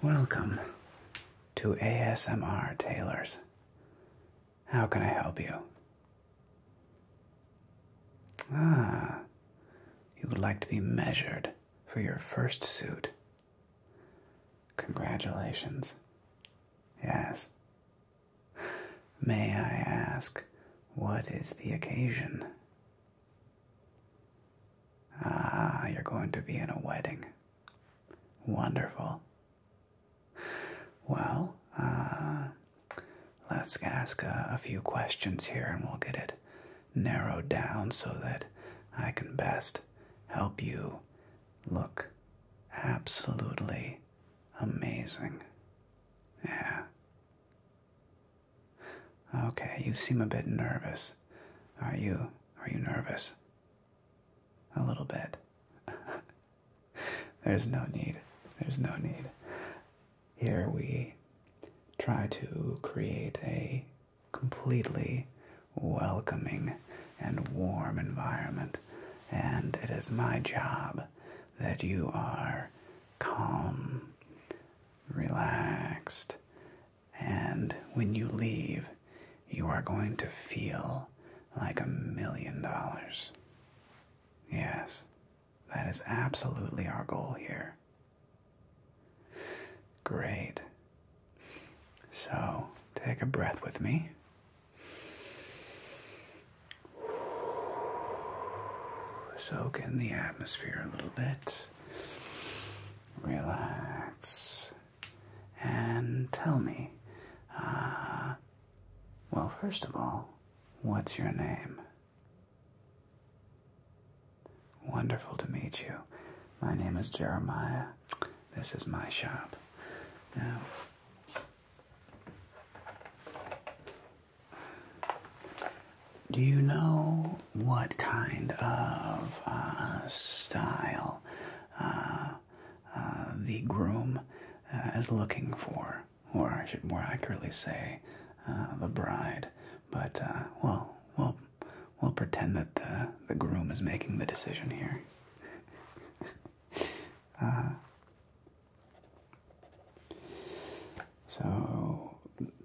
Welcome to ASMR Tailors. How can I help you? You would like to be measured for your first suit. Congratulations. Yes. May I ask, what is the occasion? You're going to be in a wedding. Wonderful. Well, let's ask a few questions here and we'll get it narrowed down so that I can best help you look absolutely amazing. Yeah. Okay, you seem a bit nervous. Are you nervous? A little bit. There's no need. There's no need. Here we try to create a completely welcoming and warm environment, and it is my job that you are calm, relaxed, and when you leave, you are going to feel like $1 million. Yes, that is absolutely our goal here. Great. So, take a breath with me. Soak in the atmosphere a little bit. Relax. And tell me, well, first of all, what's your name? Wonderful to meet you. My name is Jeremiah. This is my shop. Now, do you know what kind of style the groom is looking for? Or I should more accurately say, the bride. But, well, we'll pretend that the groom is making the decision here. So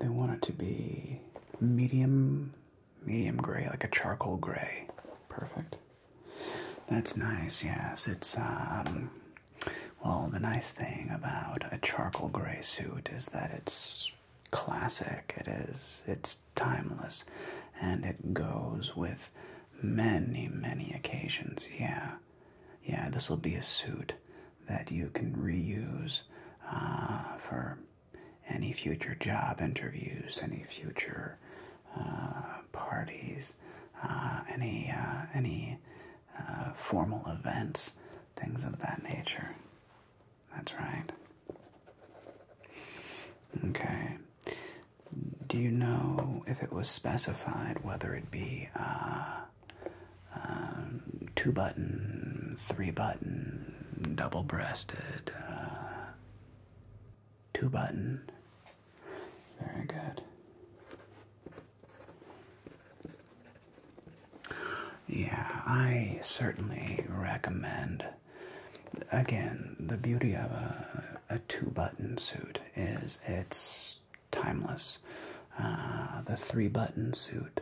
they want it to be medium gray, like a charcoal gray. Perfect. That's nice, yes. It's, well, the nice thing about a charcoal gray suit is that it's classic. It's timeless, and it goes with many occasions. Yeah, this will be a suit that you can reuse for any future job interviews, any future parties, any formal events, things of that nature. That's right. Okay. Do you know if it was specified whether it be 2-button, 3-button, double-breasted, 2-button? Very good. Yeah, I certainly recommend. Again, the beauty of a 2-button suit is it's timeless. The 3-button suit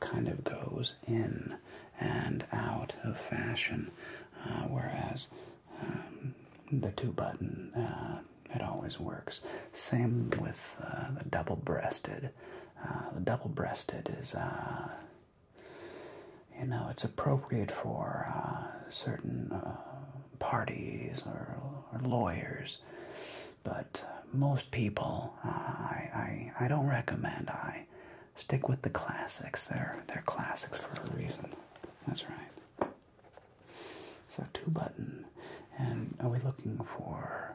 kind of goes in and out of fashion, whereas the 2-button, it always works. Same with the double-breasted. The double-breasted is, it's appropriate for certain parties or lawyers, but most people, I don't recommend. I stick with the classics. They're classics for a reason. That's right. So 2-button, and are we looking for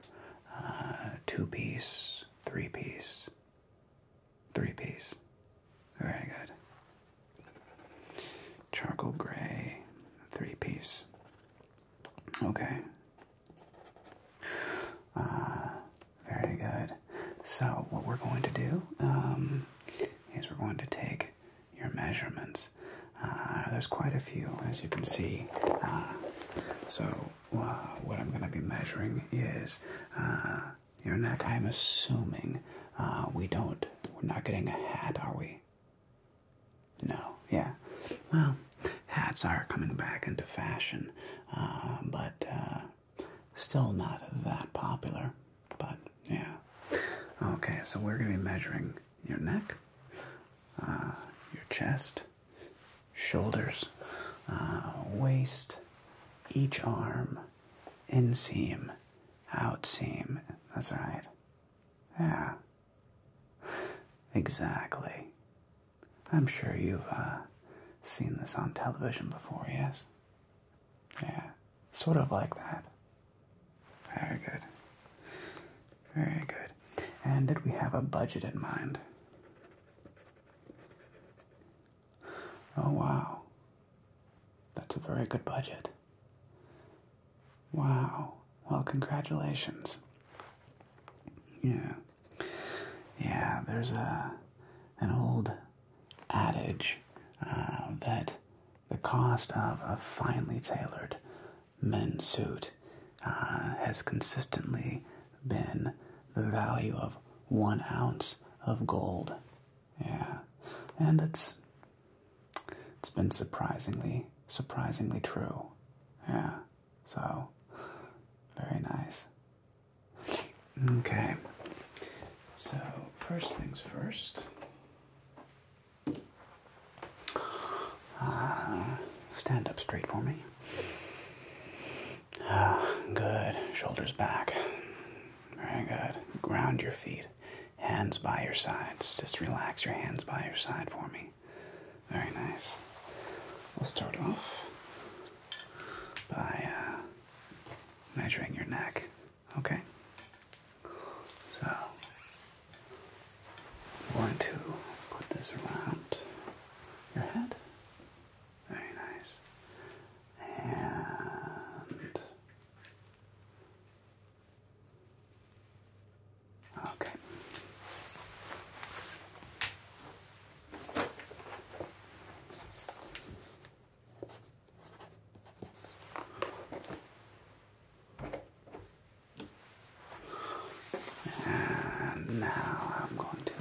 2-piece, 3-piece? 3-piece. Very good. Charcoal gray, 3-piece. Okay. Very good. So what we're going to do is we're going to take your measurements. There's quite a few, as you can see. So what I'm going to be measuring is Your neck, I'm assuming we're not getting a hat, are we? No, yeah. Well, hats are coming back into fashion, but still not that popular. But, yeah. Okay, so we're going to be measuring your neck, your chest, shoulders, waist, each arm, inseam, outseam. That's right. Yeah. Exactly. I'm sure you've seen this on television before, yes? Yeah. Sort of like that. Very good. Very good. And did we have a budget in mind? Oh, wow. That's a very good budget. Wow. Well, congratulations. Yeah. Yeah, there's an old adage that the cost of a finely tailored men's suit has consistently been the value of 1 ounce of gold. Yeah. And it's been surprisingly true. Yeah. So, very nice. Okay. So, first things first. Stand up straight for me. Good. Shoulders back. Very good. Ground your feet. Hands by your sides. Just relax your hands by your side for me. Very nice. We'll start off by measuring your neck. Okay? So, I'm going to put this around your head. Very nice. And okay. And now I'm going to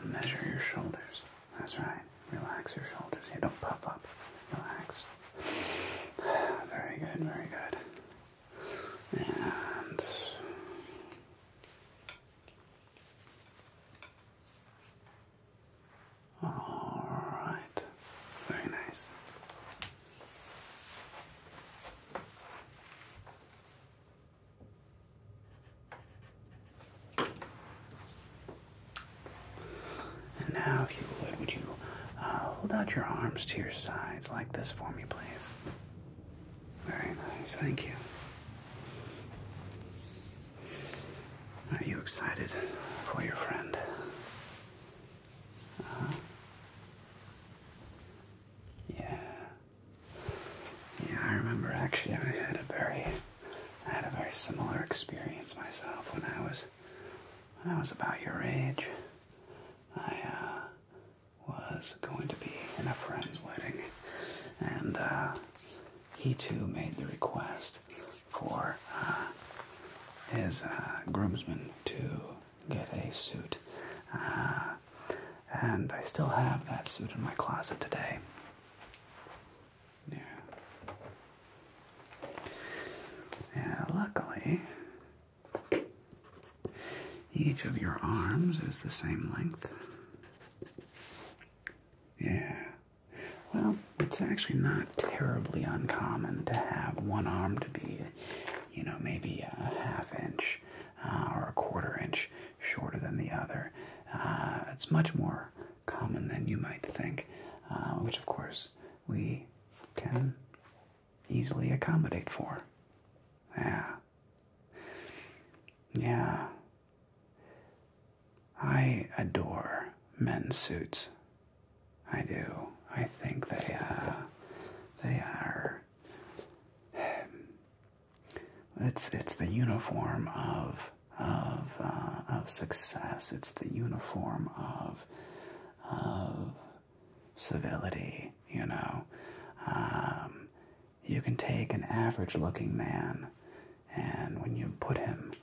measure your shoulders. That's right. Relax your shoulders. Here, don't puff up. Relax. Very good, very good. And all right. Very nice. And now, if you would you hold out your arms to your sides like this for me, please? Very nice, thank you. Are you excited for your friend? Yeah. Yeah, I remember actually I had a very similar experience myself when I was about your age. I was going to be in a friend's wedding, and he too made the request for his groomsmen to get a suit, and I still have that suit in my closet today. Yeah. Yeah, luckily, each of your arms is the same length. Yeah. Well, it's actually not terribly uncommon to have one arm to be, maybe a ½ inch or a ¼ inch shorter than the other. It's much more common than you might think, which of course we can easily accommodate for. Yeah. Yeah. I adore men's suits. I do. I think they are. It's the uniform of success. It's the uniform of civility. You can take an average-looking man, and when you put him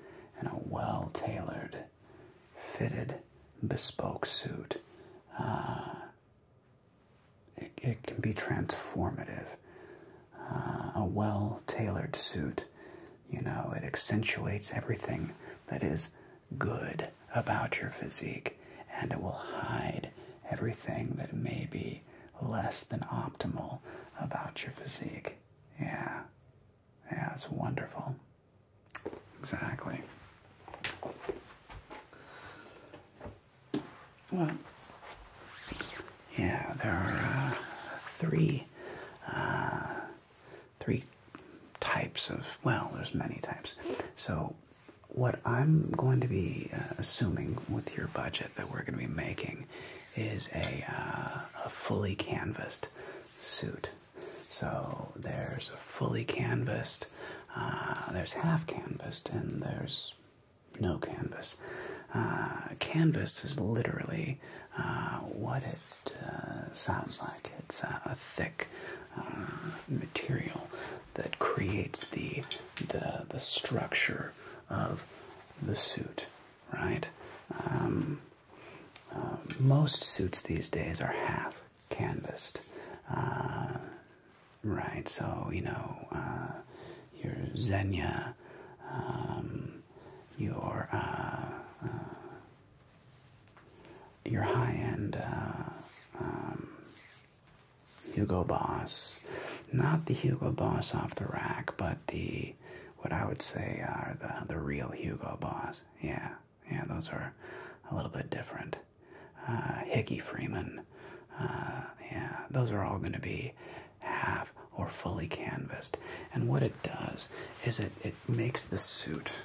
in a well-tailored, fitted, bespoke suit. It can be transformative. A well-tailored suit, you know, it accentuates everything that is good about your physique, and it will hide everything that may be less than optimal about your physique. Yeah. Yeah, it's wonderful. Exactly. Well, yeah, there are three types of, well, there's many types. So what I'm going to be assuming with your budget that we're going to be making is a fully canvassed suit. So there's a fully canvassed, there's half canvassed, and there's no canvas. Canvas is literally what it sounds like. It's a thick material that creates the structure of the suit, right? Most suits these days are half canvassed, right? So, you know, your Xenia, your high-end Hugo Boss, not the Hugo Boss off the rack, but the, what I would say are the real Hugo Boss. Yeah, those are a little bit different. Hickey Freeman, yeah, those are all going to be half or fully canvassed. And what it does is it makes the suit,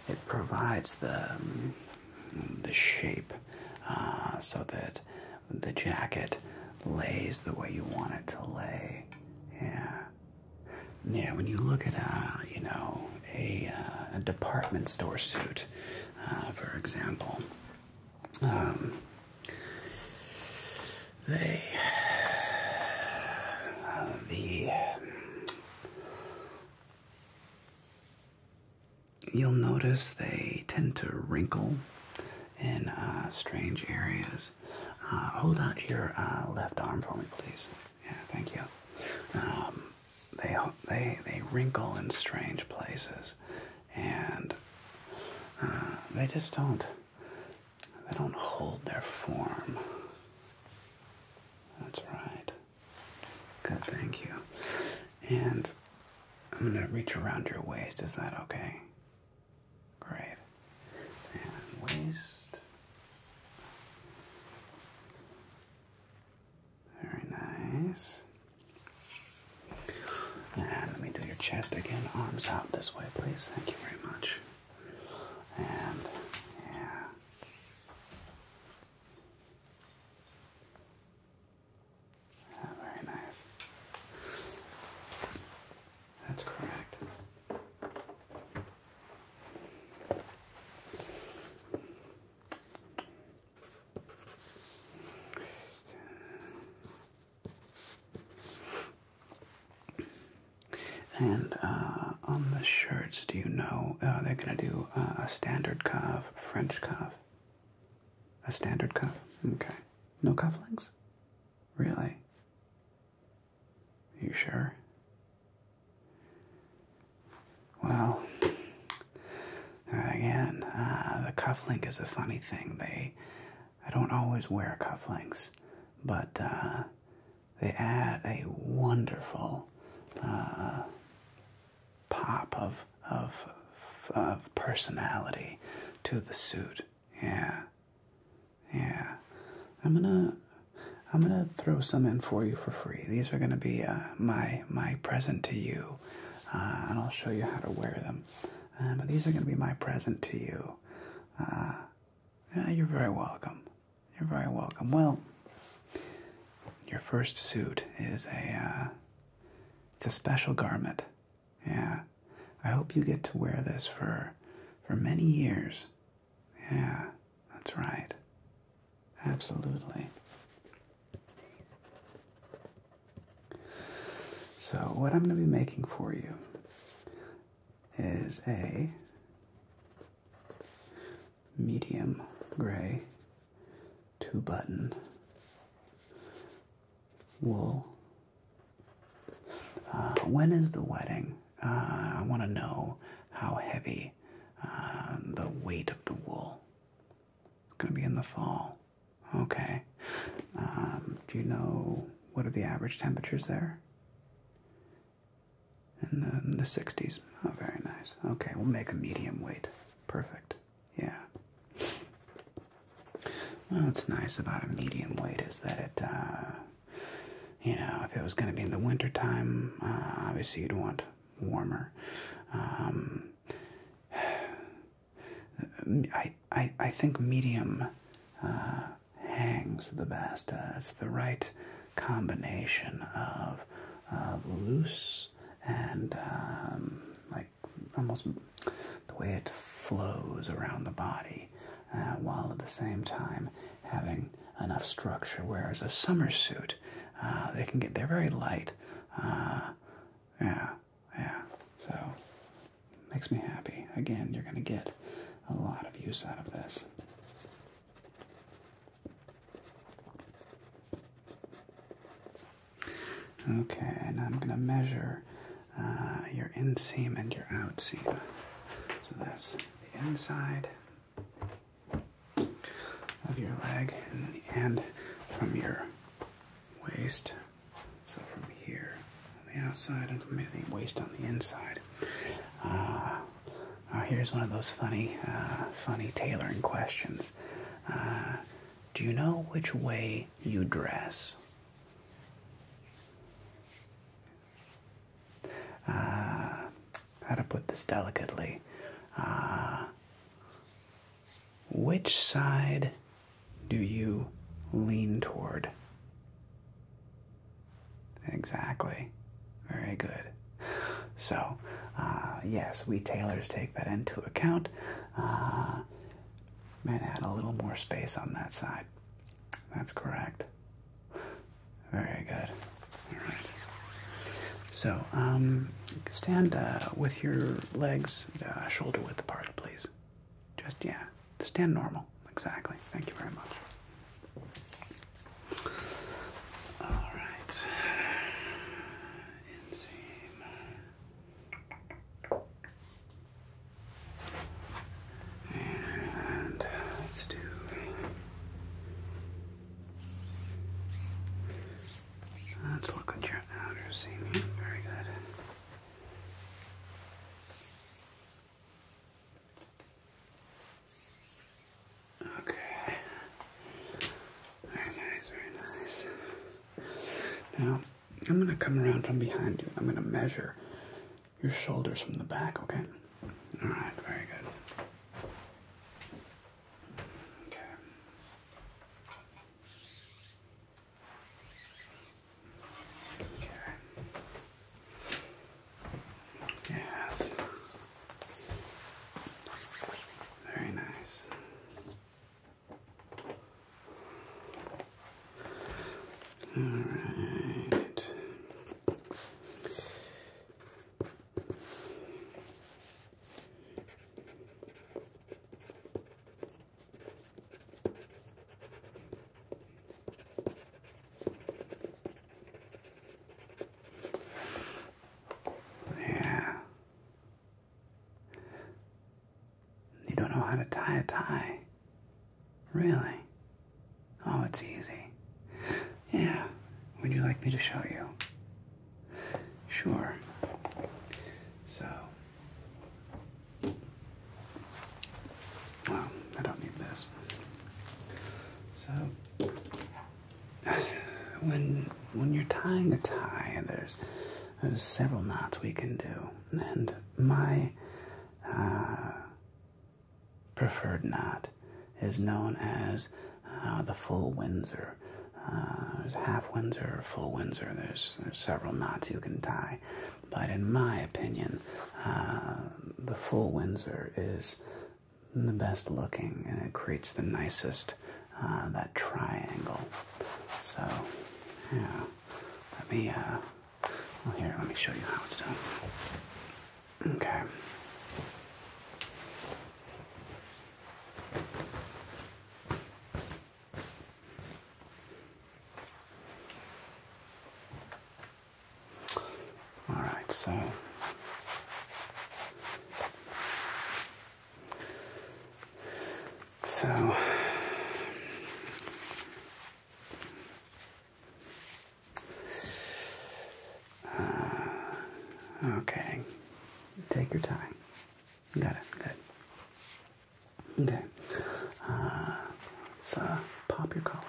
it provides the shape so that the jacket lays the way you want it to lay. Yeah, when you look at you know, a department store suit, for example, you'll notice they tend to wrinkle in strange areas. Hold out your left arm for me, please. Yeah, thank you. They wrinkle in strange places, and they just don't hold their form. That's right. Good, thank you. And I'm gonna reach around your waist. Is that okay? Great. And waist. Very nice. And let me do your chest again. Arms out this way, please. Thank you very much. And yeah. Very nice. That's correct. And on the shirts, do you know they're going to do a standard cuff, French cuff? A standard cuff? Okay. No cufflinks? Really? You sure? Well, again, the cufflink is a funny thing. I don't always wear cufflinks, but they add a wonderful pop of personality to the suit. Yeah. I'm gonna throw some in for you for free. These are gonna be my present to you, and I'll show you how to wear them. But these are gonna be my present to you. Yeah, you're very welcome. You're very welcome. Well, your first suit is it's a special garment. Yeah. I hope you get to wear this for many years. Yeah, that's right. Absolutely. So what I'm going to be making for you is a medium gray 2-button wool. When is the wedding? I want to know how heavy the weight of the wool. It's going to be in the fall. Okay. Do you know what are the average temperatures there? In the 60s. Oh, very nice. Okay, we'll make a medium weight. Perfect. Yeah. Well, what's nice about a medium weight is that it, if it was going to be in the wintertime, obviously you'd want warmer. I think medium hangs the best. It's the right combination of loose and like almost the way it flows around the body, while at the same time having enough structure. Whereas a summer suit, they're very light. Yeah. So makes me happy. Again, you're going to get a lot of use out of this. Okay, and I'm going to measure your inseam and your outseam. So that's the inside of your leg and from your waist. So from here on the outside and from the waist on the inside. Here's one of those funny tailoring questions. Do you know which way you dress? How to put this delicately? Which side do you lean toward? Exactly. Very good. So, yes, we tailors take that into account. And add a little more space on that side. That's correct. Very good. All right. So, stand with your legs shoulder width apart, please. Just, stand normal. Exactly. Thank you very much. All right. Inseam. And let's do... Let's look at your outer seam. Very good. Okay. Very nice, very nice. Now, I'm going to come around from behind you. I'm going to measure your shoulders from the back, okay? All right, very good. Okay. Okay. Yes. Very nice. All right. Yeah. You don't know how to tie a tie. Really? Oh, it's easy. Yeah. Would you like me to show you? Sure. So, well, I don't need this. So, when you're tying a tie, there's several knots we can do, and my preferred knot is known as the full Windsor. There's half Windsor, full Windsor. There's several knots you can tie, but in my opinion, the full Windsor is the best looking, and it creates the nicest that triangle. So, yeah. Let me let me show you how it's done. Okay. so okay, take your time. Got it, good. Okay, let's pop your collar.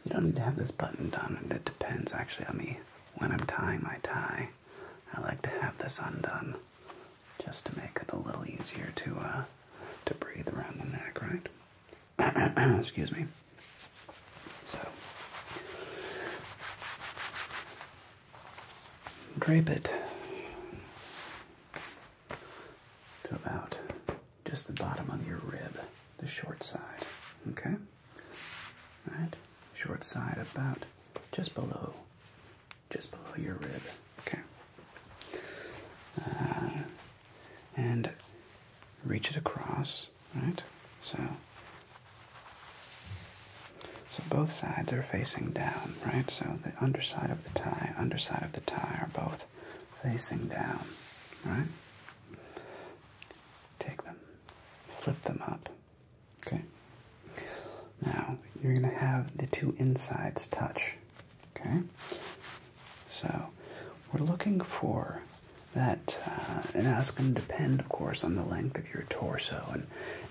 You don't need to have this button done, and it depends actually on me. When I'm tying my tie, I like to have this undone just to make it a little easier to breathe around the neck, right? Excuse me. So, drape it to about just the bottom of your rib, the short side, okay? Right? Short side about just below your rib, okay? And reach it across, right? So both sides are facing down, right? So the underside of the tie are both facing down, right? Take them, flip them up, okay? Now, you're going to have the two insides touch, okay? So, we're looking for that, and that's going to depend, of course, on the length of your torso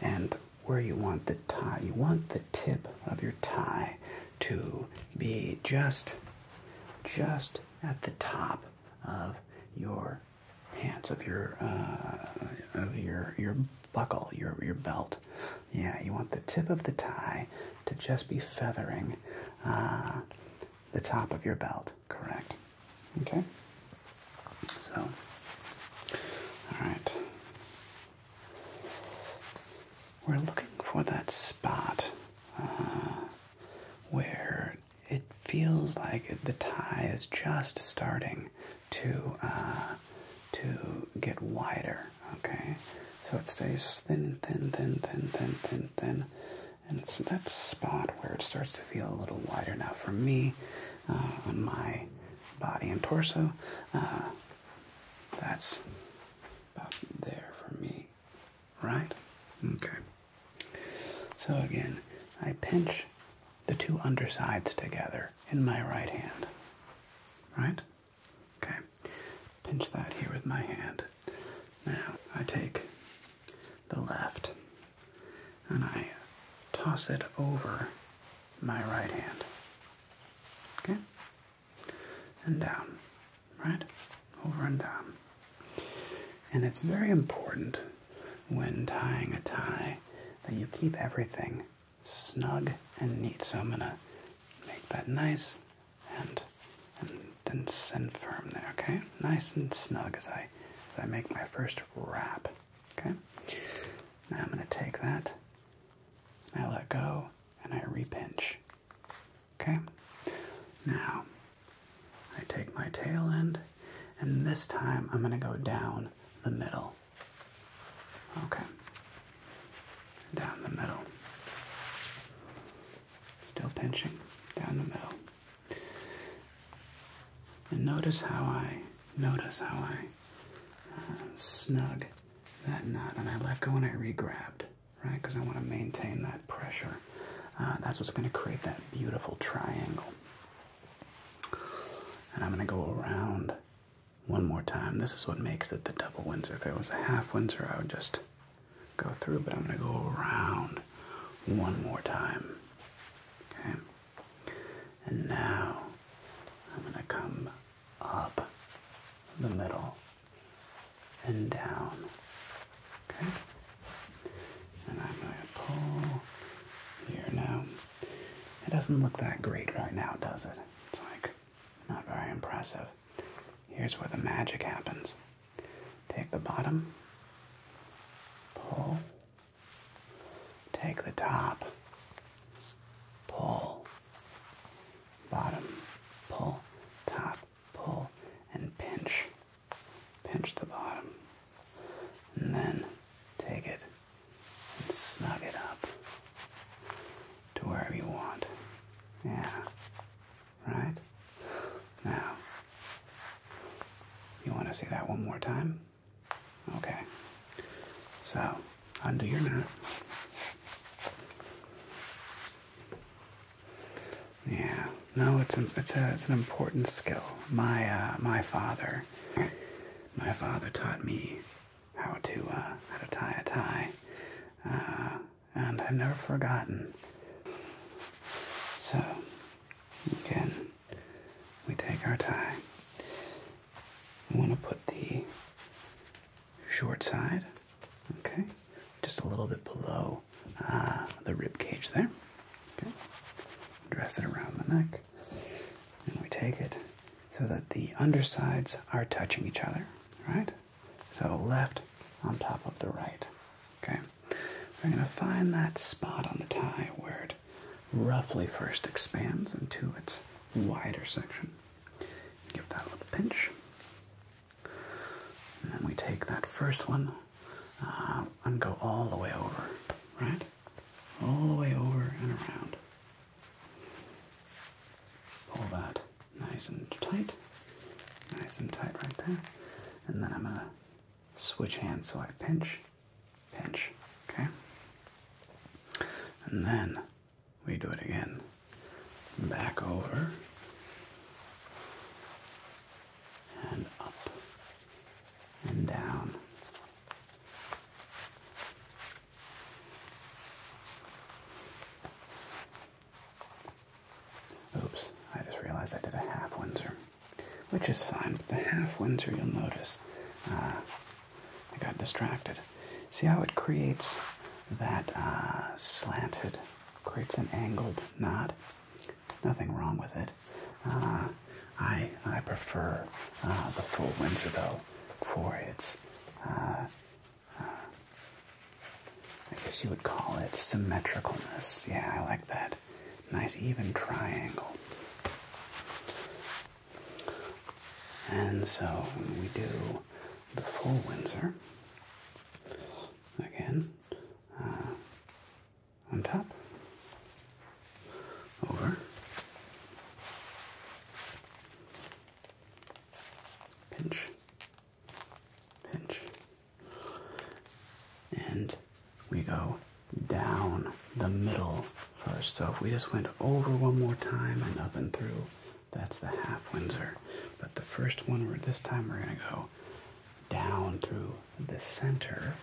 and where you want the tie. You want the tip of your tie to be just at the top of your pants, of your buckle, your belt. Yeah, you want the tip of the tie to just be feathering the top of your belt, correct? Okay? So, all right. We're looking for that spot where it feels like the tie is just starting to get wider, okay? So it stays thin, and it's that spot where it starts to feel a little wider. Now for me, on my body and torso, that's about there for me, right? Okay. So again, I pinch the two undersides together in my right hand, right? Okay. Pinch that here with my hand. Now, I take the left and I toss it over my right hand. Okay? And down, right? Over and down. And it's very important when tying a tie that you keep everything snug and neat. So I'm going to make that nice and firm there, okay? Nice and snug as I make my first wrap, okay? Now I'm going to take that, I let go, and I repinch, okay? Now, I take my tail end, and this time I'm going to go down the middle, okay? Down the middle. Still pinching down the middle. And notice how I snug that knot, and I let go and I re-grabbed, right? Because I want to maintain that pressure. That's what's going to create that beautiful triangle. And I'm going to go around one more time. This is what makes it the double Windsor. If it was a half Windsor, I would just go through, but I'm going to go around one more time. Okay? And now I'm going to come up the middle and down. Okay? And I'm going to pull here now. It doesn't look that great right now, does it? It's like not very impressive. Here's where the magic happens. Take the bottom, pull, take the top, pull, bottom, pull, top, pull, and pinch. Pinch the bottom. And then take it and snug it up to wherever you want. Yeah. Right? Now, to see that one more time? Okay. So, undo your knot. Yeah. No, it's an important skill. My father taught me how to tie a tie, and I've never forgotten. So, again, we take our tie. We want to put the short side, okay, just a little bit below the rib cage there. Okay, dress it around the neck, and we take it so that the undersides are touching each other, right? So left on top of the right. Okay, we're going to find that spot on the tie where it roughly first expands into its wider section. Give that a little pinch. And then we take that first one and go all the way over, right? All the way over and around. Pull that nice and tight right there. And then I'm going to switch hands so I pinch, okay? And then we do it again. Back over and up and down. Oops, I just realized I did a half Windsor, which is fine. But the half Windsor, you'll notice, I got distracted. See how it creates that slanted, creates an angled knot? Nothing wrong with it. I prefer the full Windsor though for its, I guess you would call it symmetricalness. Yeah, I like that. Nice even triangle. And so when we do the full Windsor, again, on top, over, pinch, and we go down the middle first. So if we just went over one more time and up and through, that's the half Windsor. But the first one, this time we're going to go down through the center.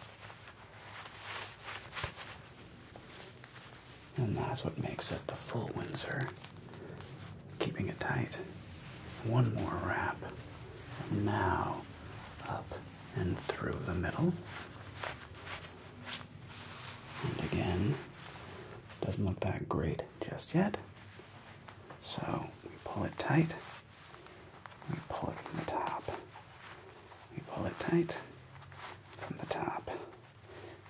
And that's what makes it the full Windsor. Keeping it tight. One more wrap. And now up and through the middle. And again, doesn't look that great just yet. So we pull it tight. We pull it from the top. We pull it tight from the top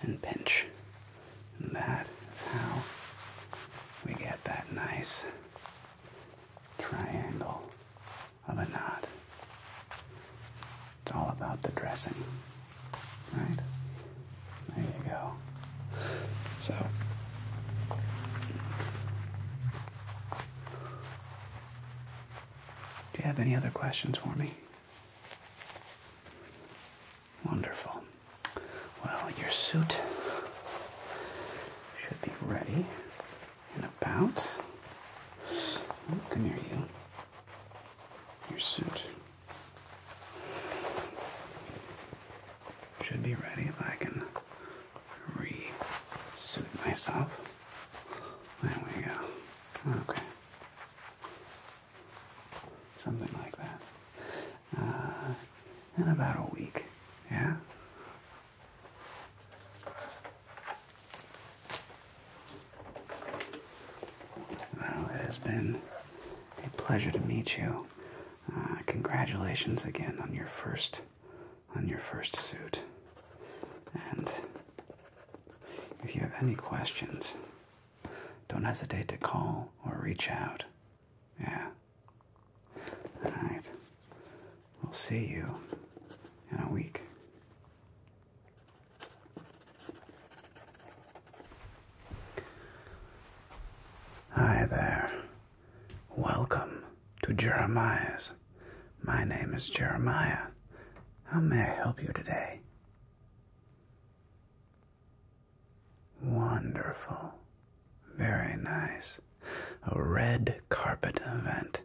and pinch. And that is how we get that nice triangle of a knot. It's all about the dressing, right? There you go. So, do you have any other questions for me? Wonderful. Well, your suit should be ready in about, come here you, your suit should be ready if I can re-suit myself. There we go. Okay. Something like that. In about a week, yeah? Well, it has been a pleasure to meet you. Congratulations again on your first suit. And if you have any questions, don't hesitate to call or reach out. Yeah. All right. We'll see you in a week. Hi there. Welcome to Jeremiah's. My name is Jeremiah, How may I help you today? Wonderful. Very nice. A red carpet event.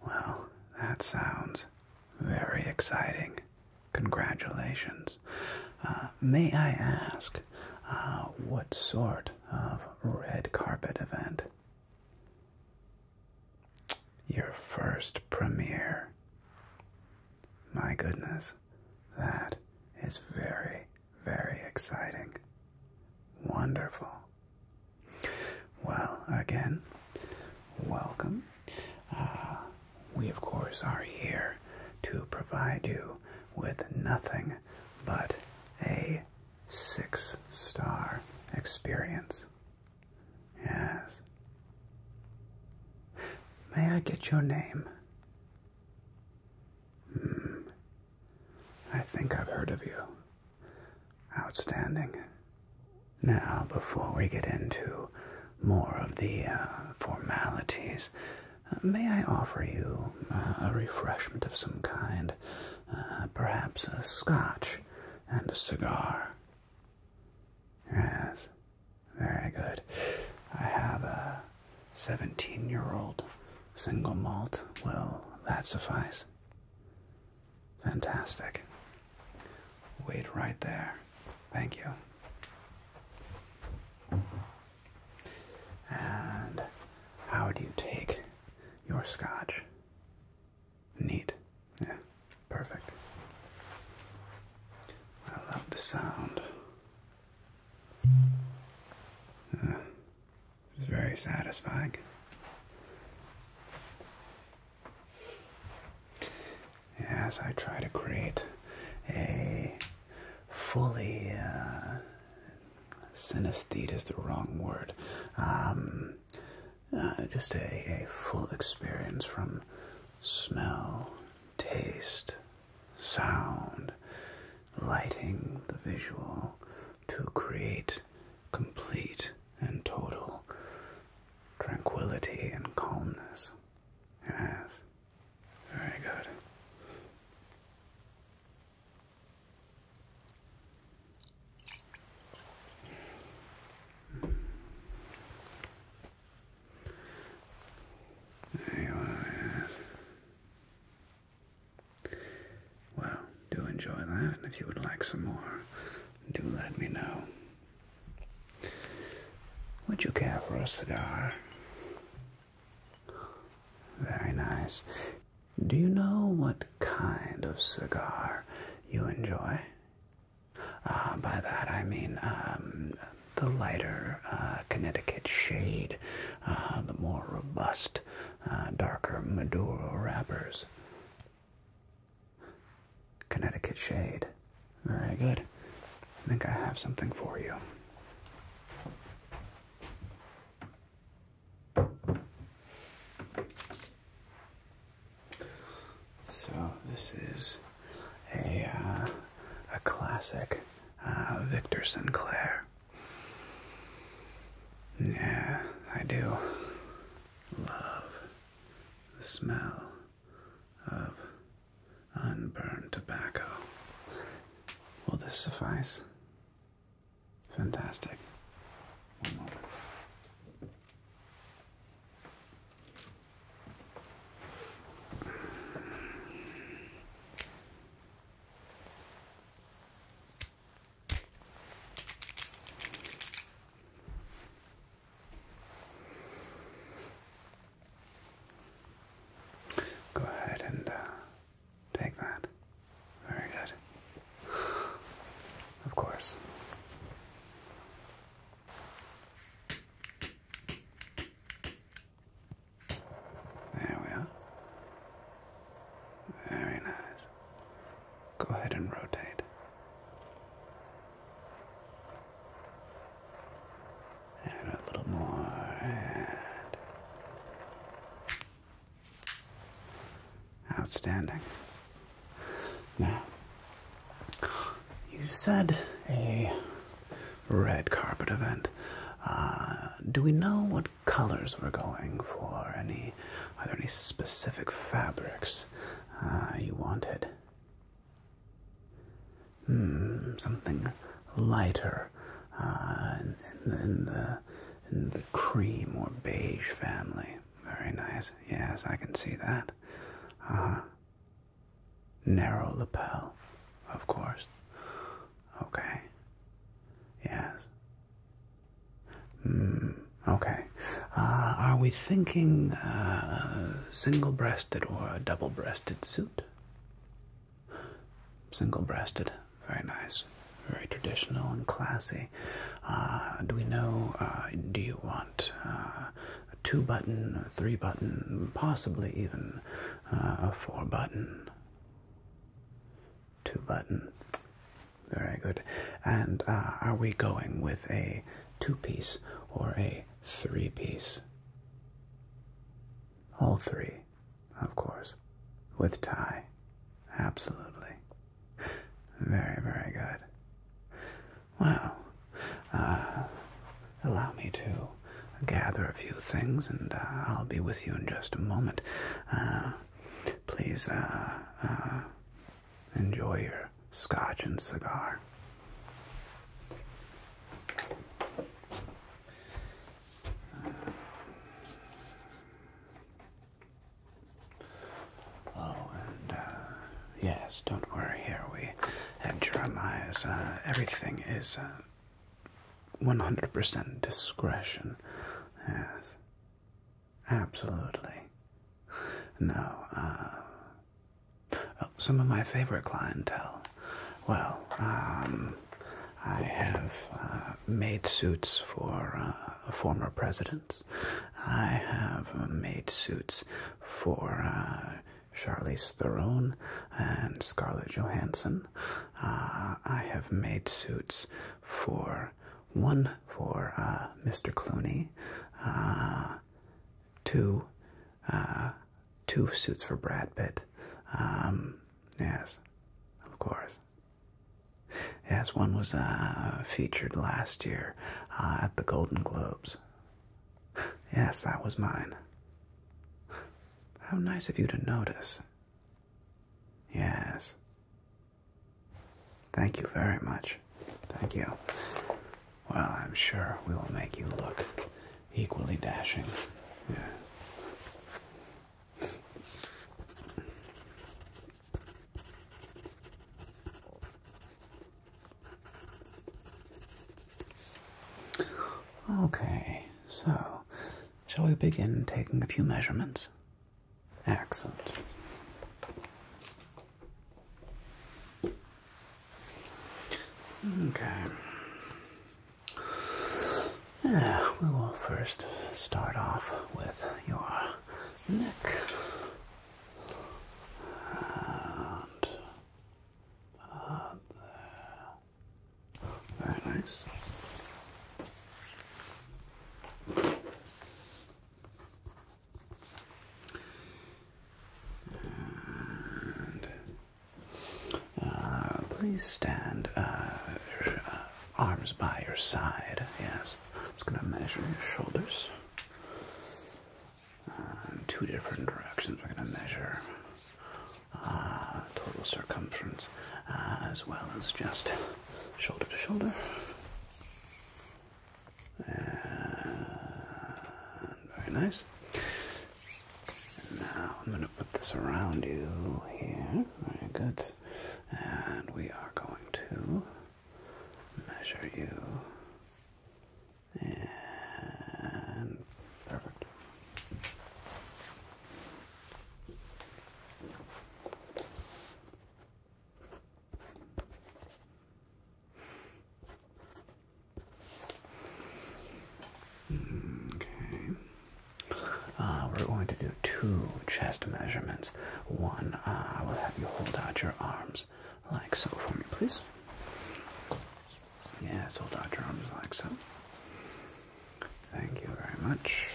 Well, that sounds very exciting. Congratulations. May I ask, what sort of red carpet event? Your first premiere. My goodness, that is very, very exciting. Wonderful. Well, again, welcome. We, of course, are here to provide you with nothing but a 6-star experience. Yes. May I get your name? I think I've heard of you. Outstanding. Now, before we get into more of the formalities, may I offer you a refreshment of some kind? Perhaps a scotch and a cigar. Yes, very good. I have a 17-year-old single malt. Will that suffice? Fantastic. Wait right there. Thank you. And how do you take your scotch? Neat. Yeah, perfect. I love the sound. It's very satisfying. Yes, I try to create a fully, synesthete is the wrong word, just a full experience from smell, taste, sound, lighting, the visual, to create complete and total tranquility and calmness. Yes, very good. Enjoy that, and if you would like some more, do let me know. Would you care for a cigar? Very nice. Do you know what kind of cigar you enjoy? By that I mean the lighter Connecticut shade, the more robust, darker Maduro wrappers. Connecticut shade. Very good. I think I have something for you. So this is a classic Victor Sinclair. Yeah, I do love the smell of unburned tobacco. Will this suffice? Fantastic. One moment. Go ahead and take that. Very good. Of course. There we are. Very nice. Go ahead and rotate. And a little more. And outstanding. Now, you said a red carpet event. Do we know what colors we're going for? Are there any specific fabrics you wanted? something lighter in the cream or beige family. Very nice. Yes, I can see that. Narrow lapel, of course. Okay. Yes. Okay. Are we thinking single-breasted or a double-breasted suit? Single-breasted. Very nice. Very traditional and classy. Do we know, do you want a 2-button, a 3-button, possibly even a 4-button? 2-button. Very good. And are we going with a 2-piece or a 3-piece? All 3, of course. With tie. Absolutely. Very, very good. Well, allow me to gather a few things, and I'll be with you in just a moment. Please enjoy your scotch and cigar. Yes, don't worry here. We at Jeremiah's, everything is 100% discretion. Yes, absolutely. No, some of my favorite clientele. Well, I have made suits for former presidents. I have made suits for Charlize Theron and Scarlett Johansson. I have made suits for Mr. Clooney, two suits for Brad Pitt. Yes, of course. Yes, one was featured last year at the Golden Globes. Yes, that was mine. How nice of you to notice. Yes. Thank you very much. Thank you. Well, I'm sure we will make you look equally dashing. Yes. Okay, so shall we begin taking a few measurements? Excellent. Okay. Yeah, we will first start off with your neck. And there. Very nice. Please stand, arms by your side. Yes, I'm just going to measure your shoulders. In 2 different directions. We're going to measure total circumference as well as just shoulder to shoulder. And very nice. And now I'm going to put this around you here. Very good. And we are going to measure you. And perfect. Okay. We're going to do 2 chest measurements. One, I will have you hold out your arms like so for me, please. Yes, hold out your arms like so. Thank you very much.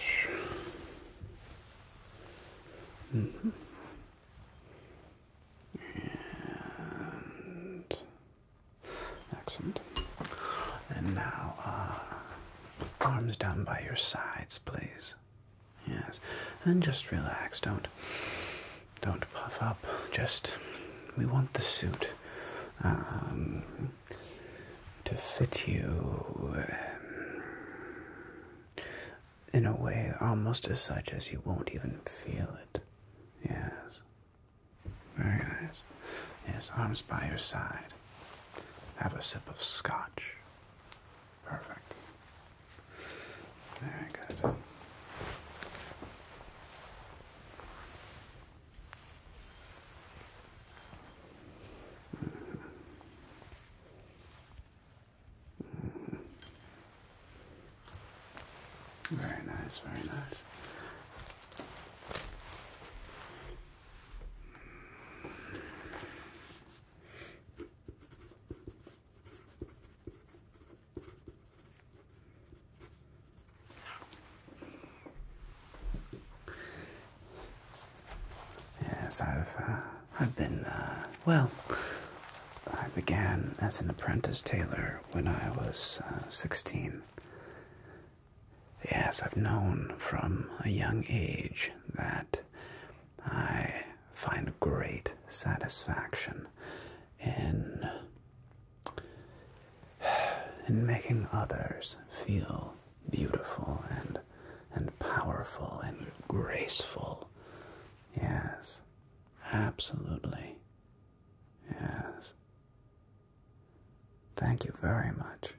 And excellent. And now, arms down by your sides, please. Yes, and just relax. Don't puff up. Just, we want the suit to fit you in a way almost as such as you won't even feel it. Yes. Very nice. Yes, arms by your side. Have a sip of scotch. Perfect. Very good. Very nice, very nice. Yes, I've been, well, I began as an apprentice tailor when I was 16. Yes, I've known from a young age that I find great satisfaction in making others feel beautiful and powerful and graceful. Yes, absolutely. Yes. Thank you very much.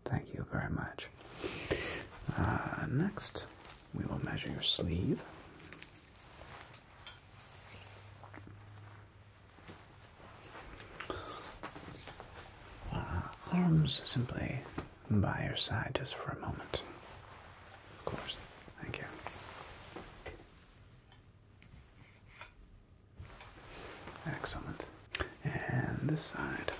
Thank you very much. Next, we will measure your sleeve. Arms simply by your side just for a moment. Of course. Thank you. Excellent. And this side.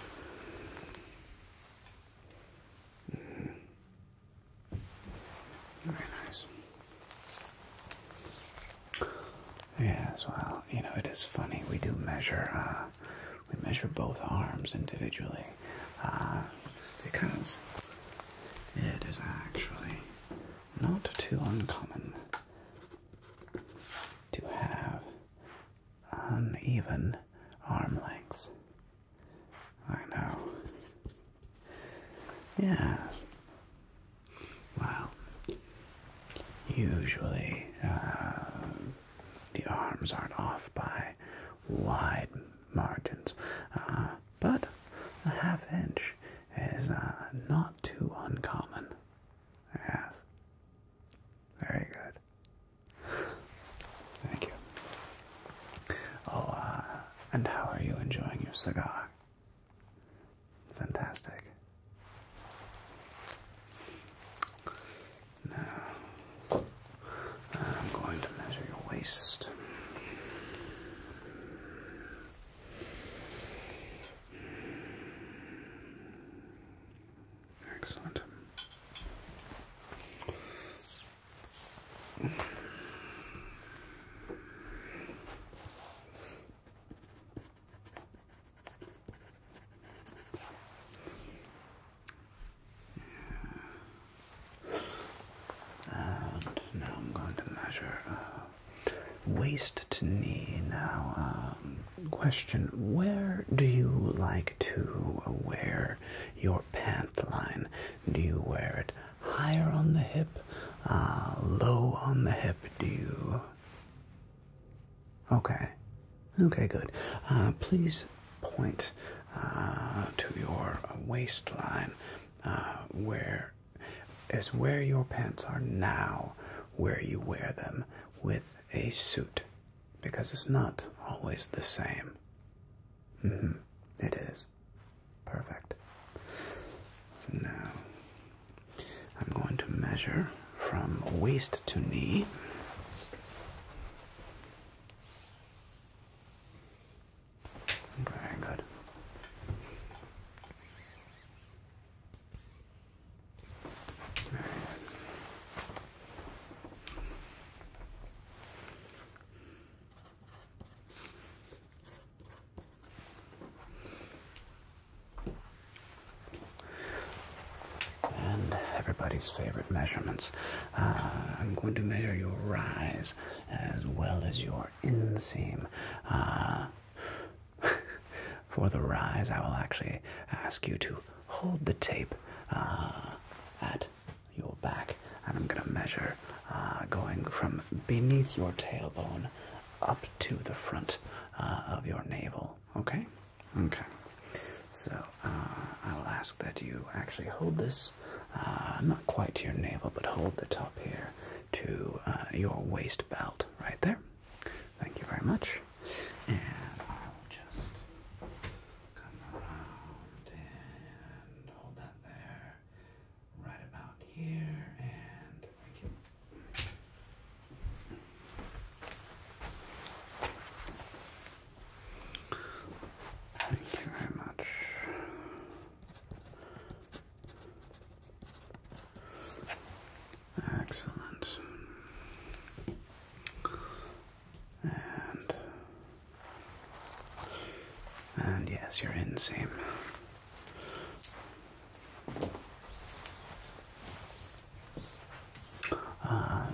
Very nice. Yes, well, you know, it is funny. We do measure, both arms individually, because it is actually not too uncommon to have uneven arm lengths. I know. Yes. Well, usually the arms aren't off by wide margins, but a half inch is not too uncommon. Yes. Very good. Thank you. Oh, and how are you enjoying your cigar? Fantastic. Now, I'm going to measure your waist. Excellent. Waist to knee. Now, question, where do you like to wear your pant line? Do you wear it higher on the hip, low on the hip? Do you... Okay. Okay, good. Please point to your waistline, where your pants are now, where you wear them with a suit, because it's not always the same. It is. Perfect. So now, I'm going to measure from waist to knee. Very good. Very good. And everybody's favorite measurements. I'm going to measure your rise as well as your inseam. for the rise, I will actually ask you to hold the tape at your back, and I'm going to measure going from beneath your tailbone up to the front of your navel. Okay? Okay. So I will ask that you actually hold this, not quite to your navel, but hold the top here to your waist belt right there. Thank you very much. And I will just come around and hold that there, right about here, and thank you. Thank you very much. Excellent. And yes, your inseam.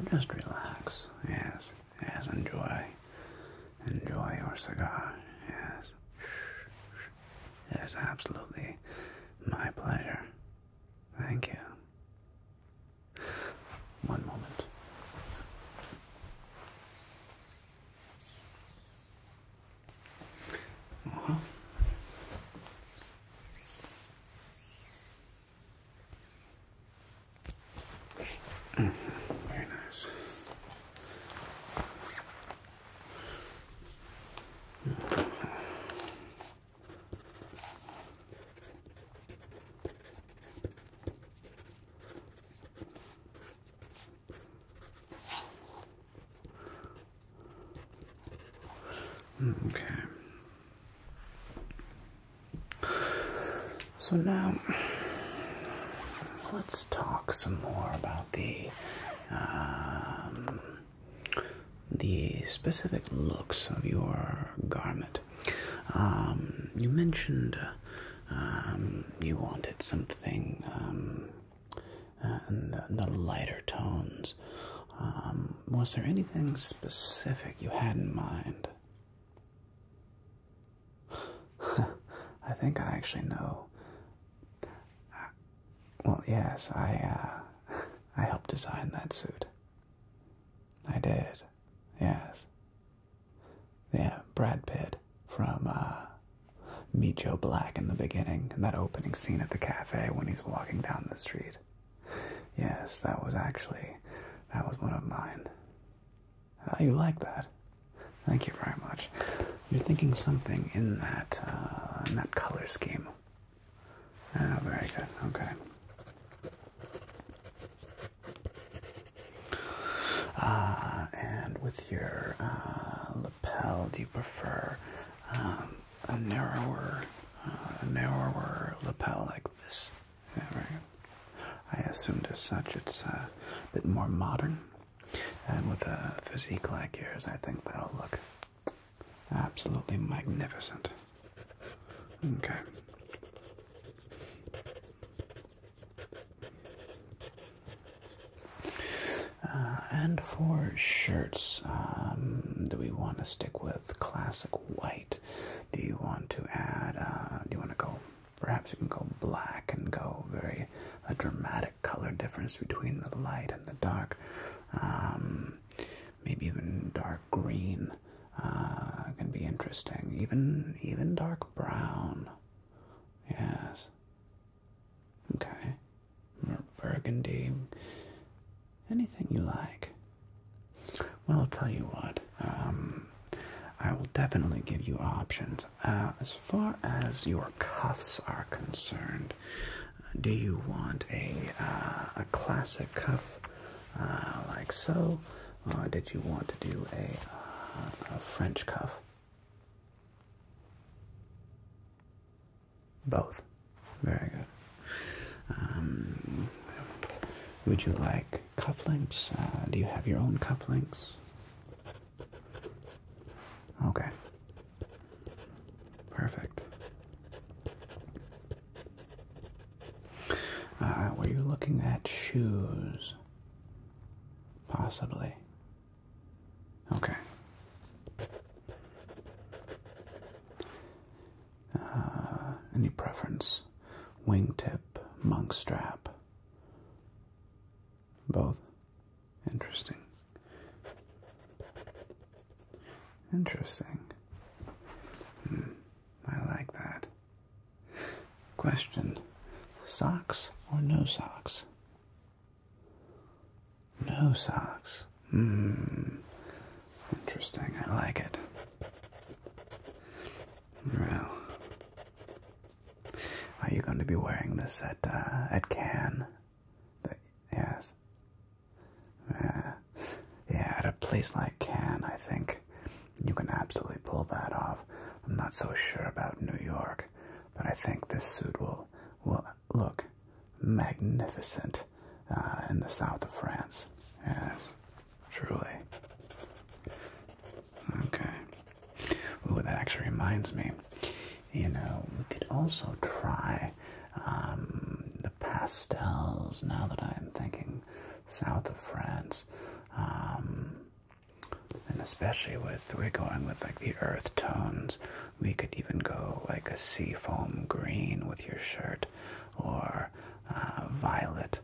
Just relax. Yes, yes, enjoy your cigar. Yes. It is absolutely my pleasure. Thank you. One moment. Very nice. Okay. So now, let's talk some more about the specific looks of your garment. You mentioned you wanted something in the lighter tones. Was there anything specific you had in mind? I think I actually know. Well, yes, I helped design that suit. I did, yes. Yeah, Brad Pitt from Meet Joe Black in the beginning, in that opening scene at the cafe when he's walking down the street. Yes, that was one of mine. You like that? Thank you very much. You're thinking something in that color scheme. Oh, very good. Okay. And with your lapel, do you prefer a narrower lapel like this? Yeah, very good. I assumed as such it's a bit more modern, and with a physique like yours, I think that'll look absolutely magnificent. Okay. And for shirts, do we want to stick with classic white? Do you want to add, do you want to go, perhaps you can go black and go a dramatic color difference between the light and the dark. Maybe even dark green can be interesting. Even dark brown. Yes. Okay. Or burgundy. Anything you like. Well, I'll tell you what. I will definitely give you options. As far as your cuffs are concerned, do you want a classic cuff like so, or did you want to do a French cuff? Both. Very good. Would you like cufflinks? Do you have your own cufflinks? Okay. Perfect. Were you looking at shoes? Possibly. Okay. preference? Wingtip, monk strap? Both? Interesting. Interesting. I like that. Question. Socks or no socks? No socks. Interesting. I like it. Well, are you going to be wearing this at Cannes? Yes. Yeah, at a place like Cannes, I think you can absolutely pull that off. I'm not so sure about New York, but I think this suit will look magnificent in the south of France. Yes, truly. Okay. Ooh, that actually reminds me. You know, we could also try the pastels, now that I'm thinking south of France. And especially we're going with like the earth tones. We could even go like a seafoam green with your shirt, or violet,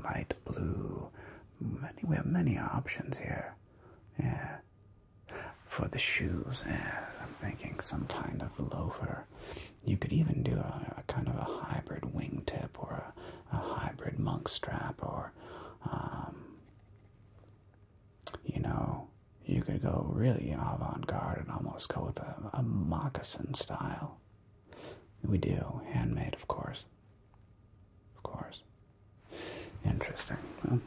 light blue. We have many options here. Yeah. For the shoes, I'm thinking some kind of loafer. You could even do a kind of a hybrid wingtip, or a hybrid monk strap, or you know, you could go really avant-garde and almost go with a moccasin style. We do, handmade, of course. Of course. Interesting. Well,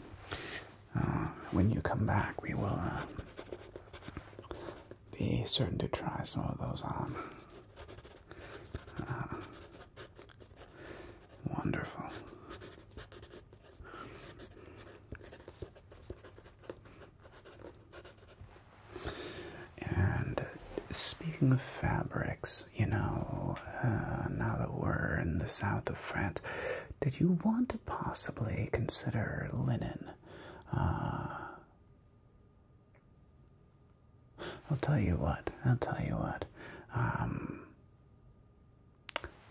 when you come back, we will be certain to try some of those on. Wonderful. And speaking of fabrics, you know, now that we're in the south of France, did you want to possibly consider linen? I'll tell you what.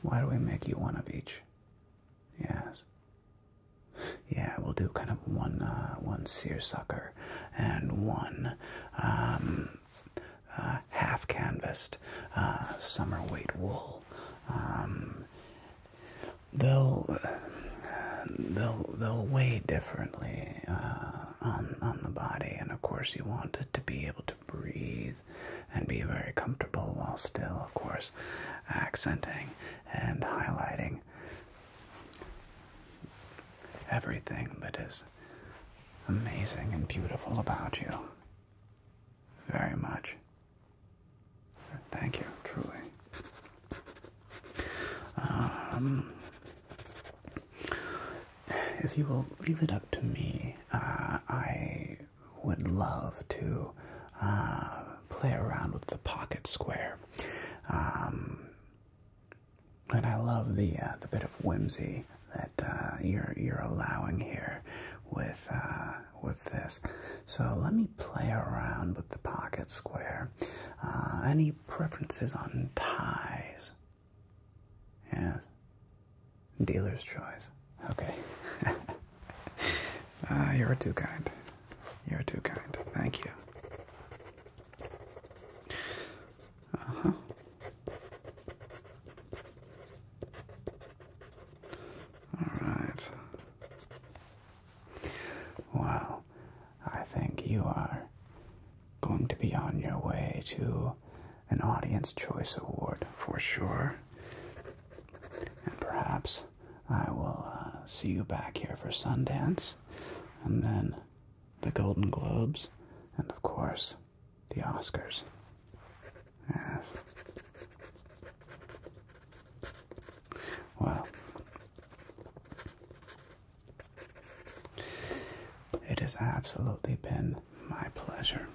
Why do we make you one of each? Yes. Yeah, we'll do kind of one seersucker and one half canvassed summer weight wool. They'll weigh differently on the body, and of course you want it to be able to breathe and be very comfortable while still, of course, accenting and highlighting everything that is amazing and beautiful about you. Very much. Thank you, truly. If you will leave it up to me, I would love to play around with the pocket square. And I love the bit of whimsy that you're allowing here with this. So let me play around with the pocket square. Any preferences on ties? Yes. Dealer's choice. Okay. You're too kind. You're too kind. Thank you. Uh-huh. All right. Well, I think you are going to be on your way to an Audience Choice Award for sure. And perhaps I will see you back here for Sundance, and then the Golden Globes, and of course, the Oscars. Yes. Well, it has absolutely been my pleasure.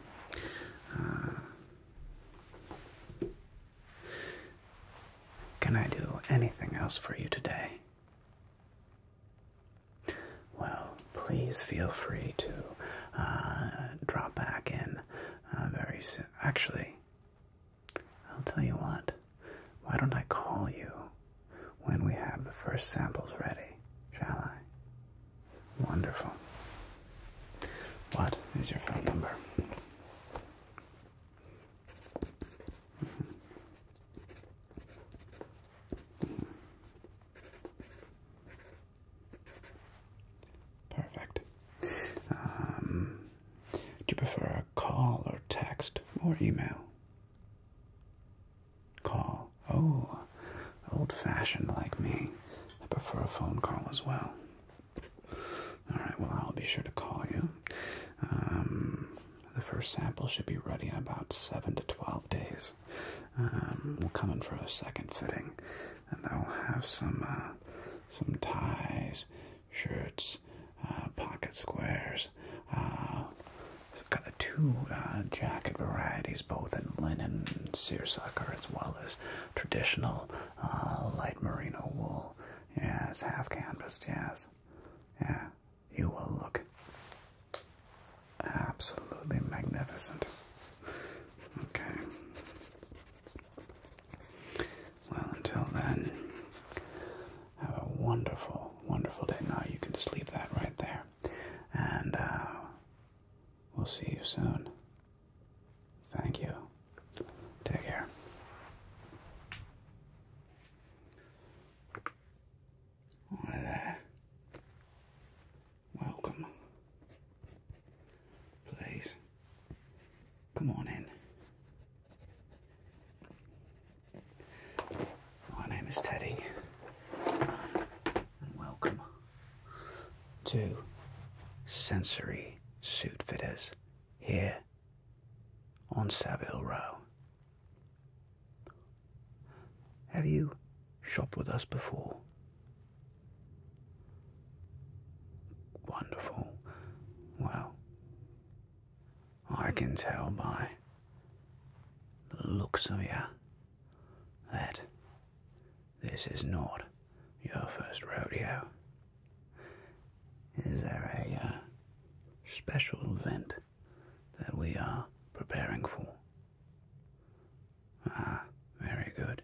Can I do anything else for you today? Well, please feel free to drop back in very soon. Actually, I'll tell you what. Why don't I call you when we have the first samples ready, shall I? Wonderful. What is your phone number? Perfect. Do you prefer a call or text or email? Call. Oh, old-fashioned like me. I prefer a phone call as well. Alright, well, I'll be sure to call you. The first sample should be ready in about 7 to 12 days. We'll come in for a second fitting, and I'll have some ties, shirts, pocket squares. I've got two jacket varieties, both in linen and seersucker, as well as traditional light merino wool. Yes, half canvas, yes. Yeah, you will look absolutely magnificent. Okay. Well, until then, have a wonderful, wonderful day. Now you can just leave that right there. And we'll see you soon. Thank you. Take care. Hi there. Welcome. Please, come on in. My name is Teddy, and welcome to Sensory Suit Fitters here on Savile Row. Have you shopped with us before? Wonderful. Well, I can tell by the looks of you that this is not your first rodeo. Is there a special event that we are preparing for? Ah, very good.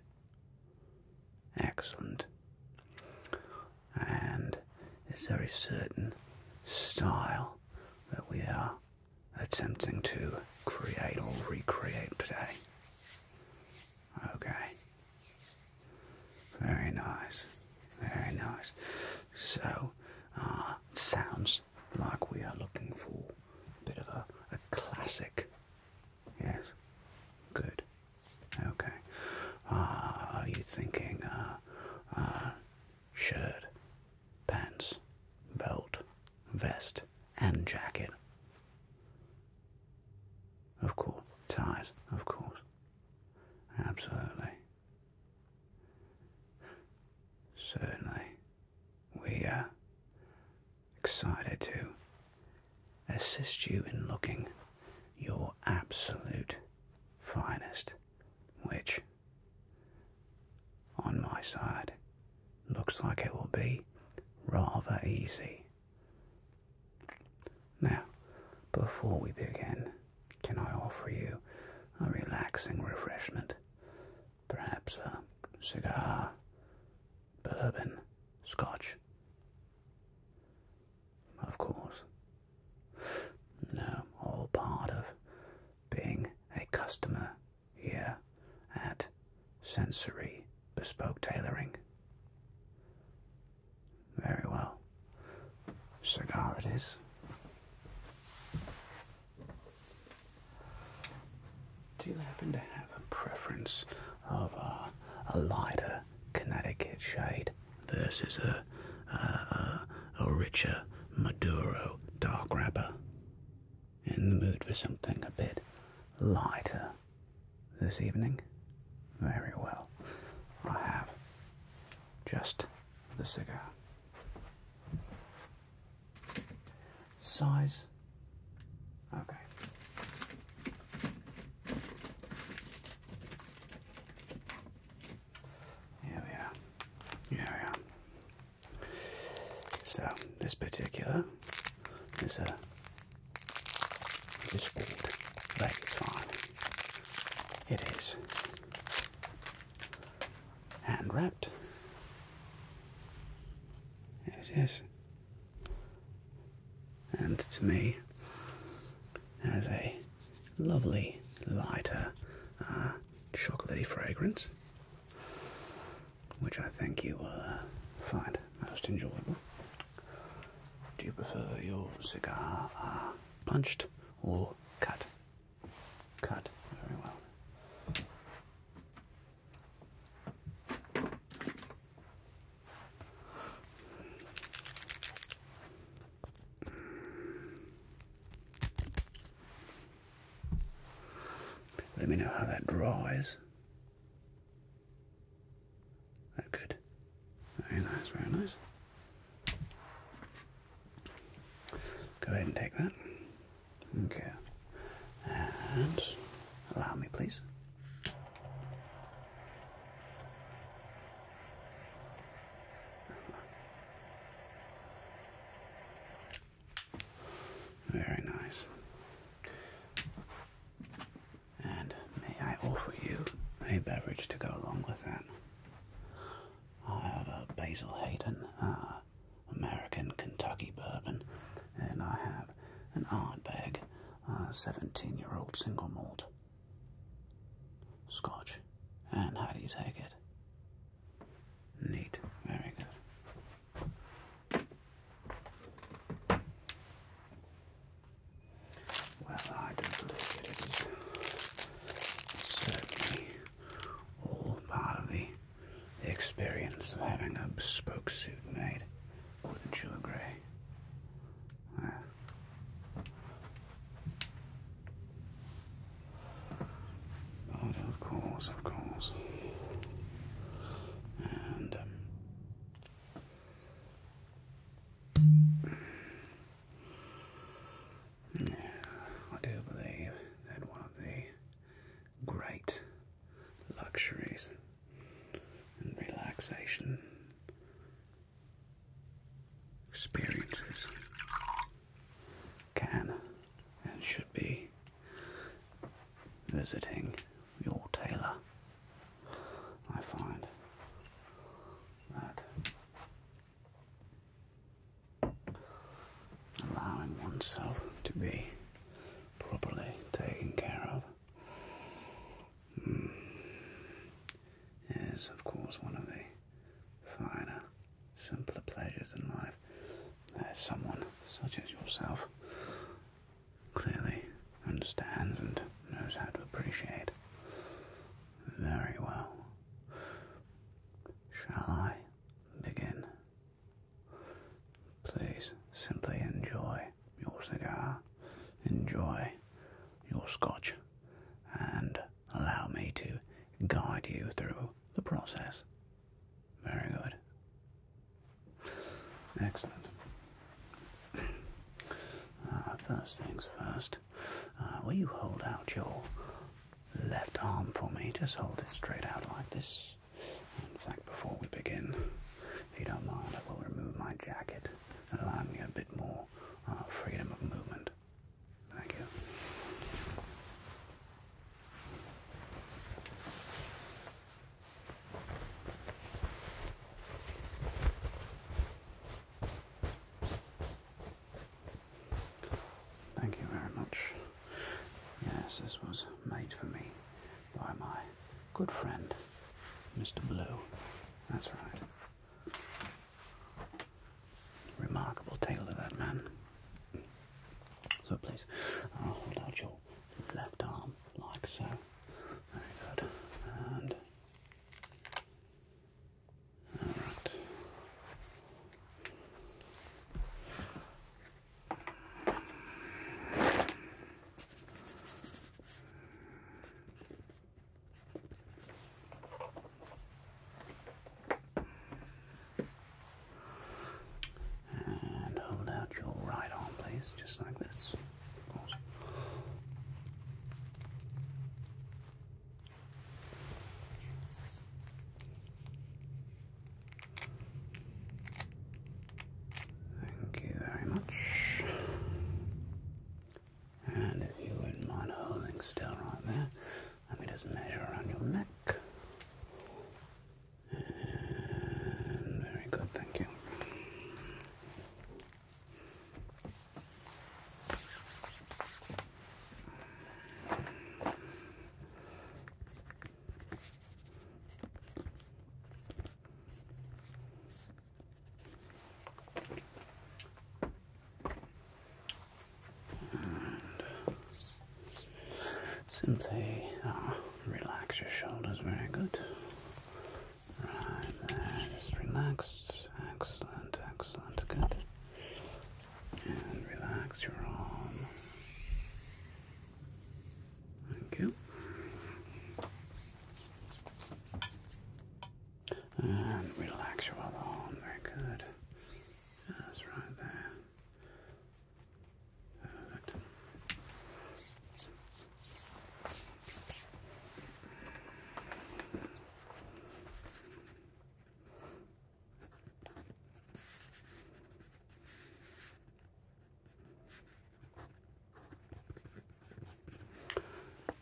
Excellent. And is there a certain style that we are attempting to create or recreate today? Okay. Very nice. Very nice. So, sounds like we are looking for a bit of a classic. Yes? Good. Okay. Are you thinking, shirt, pants, belt, vest, and jacket? Of course. Ties, of course. Absolutely. Certainly. We are excited to assist you in looking your absolute finest, which, on my side, looks like it will be rather easy. Now, before we begin, can I offer you a relaxing refreshment? Perhaps a cigar, bourbon, scotch? Of course. No, all part of being a customer here at Sensory Bespoke Tailoring. Very well. Cigar it is. Do you happen to have a preference of a lighter Connecticut shade versus a richer Maduro dark wrapper? In the mood for something a bit lighter this evening? Very well. I have just the cigar. Size? Okay. Here we are. Here we are. So, this particular is a Bespoke ladies' find. It is hand wrapped yes. And to me, has a lovely, lighter, chocolatey fragrance, which I think you will find most enjoyable. Do you prefer your cigar punched or cut? Cut, very well. Let me know how that dries. That good. Very nice, very nice. Go ahead and take that. Okay. And allow me, please. Very nice. And may I offer you a beverage to go along with that? I have a Basil Hayden American Kentucky bourbon, and I have an Ardbeg 17-year-old single malt Scotch. And how do you take it? Neat. Very good. Well, I do believe that it is certainly all part of the experience of having a bespoke suit made, wouldn't you agree? But of course. And yeah, I do believe that one of the great luxuries and relaxation experiences can and should be visiting your tailor. I find that allowing oneself to be properly taken care of is, of course, one of the finer, simpler pleasures in life that someone such as yourself clearly understands and knows how to appreciate very well. Shall I begin? Please simply enjoy your cigar, enjoy your scotch, and allow me to guide you through the process. Very good. Excellent. First things first, will you hold out your left arm for me? Just hold it straight out like this. In fact, before we begin, if you don't mind, I will remove my jacket, allowing me a bit more freedom of movement. Thank you. Thank you very much. Yes, this was made for me by my good friend, Mr. Blue. That's right. Remarkable tailor, that man. So please, hold out your left arm like so. Very good. And all right. And hold out your right arm, please, just like this. Of course. Thank you very much. And if you wouldn't mind holding still right there, let me just measure around your neck. And very good, thank you. simply relax your shoulders. Very good. Right there, just relax. Excellent, excellent, good. And relax your arm. Thank you. And relax your other arm. Very good. Just right there. Perfect.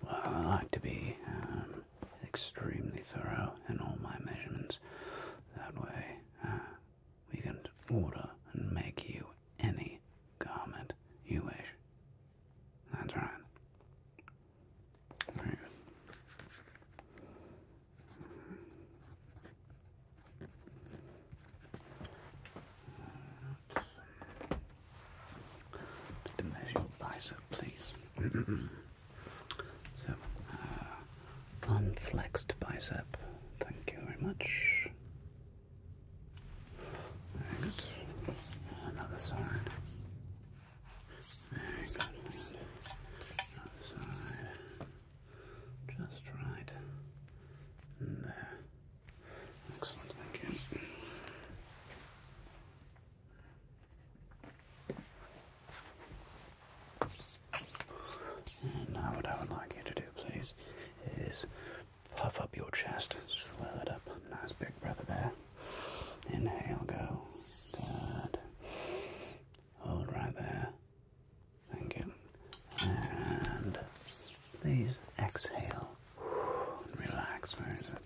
Well, I like to be extremely thorough in all my measurements. That way, we can order and make you any garment you wish. That's right. Very good. To measure your bicep, please. So, unflexed bicep. Thank you very much. Very good. Another side. Very good. Other side. Just right. There. Excellent, thank you. And now what I would like you to do, please, is puff up your chest, swell it up. Nice big breath of air. Inhale, go. Good. Hold right there. Thank you. And please exhale. Relax. Very good.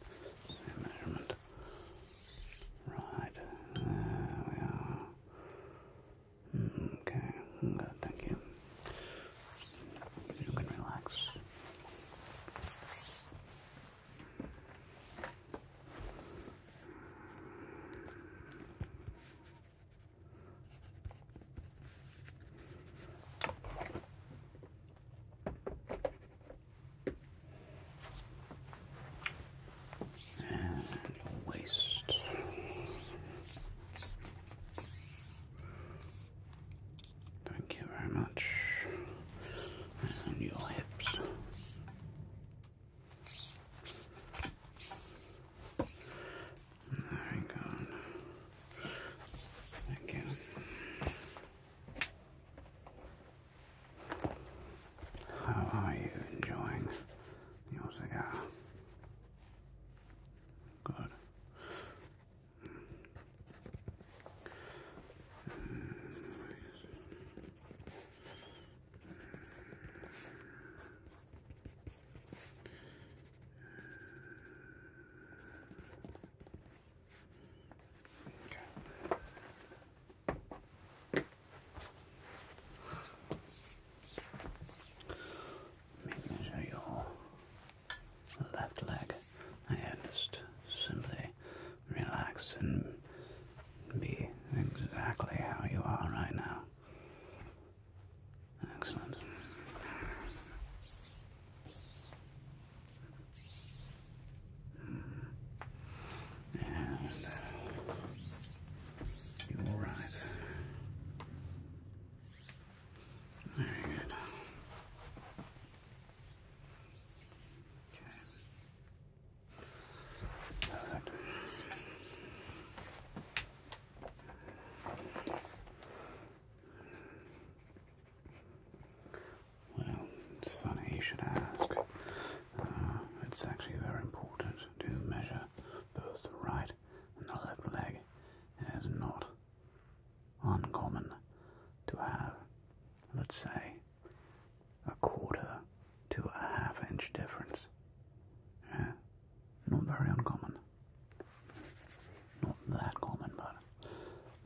Same measurement. Right. There we are. Okay. Good. Thank you. You can relax. And your waist. Thank you very much. And your hips. Very good. Thank you. How are you enjoying your cigar? Good. Let me measure your left leg and just simply relax and be exactly how you are right now. Excellent. And you're right. Very good. Okay. Perfect. Well, it's funny you should ask. It's actually very important to measure both the right and the left leg. It is not uncommon to have, let's say, a quarter to a half-inch difference. Yeah, not very uncommon. Not that common, but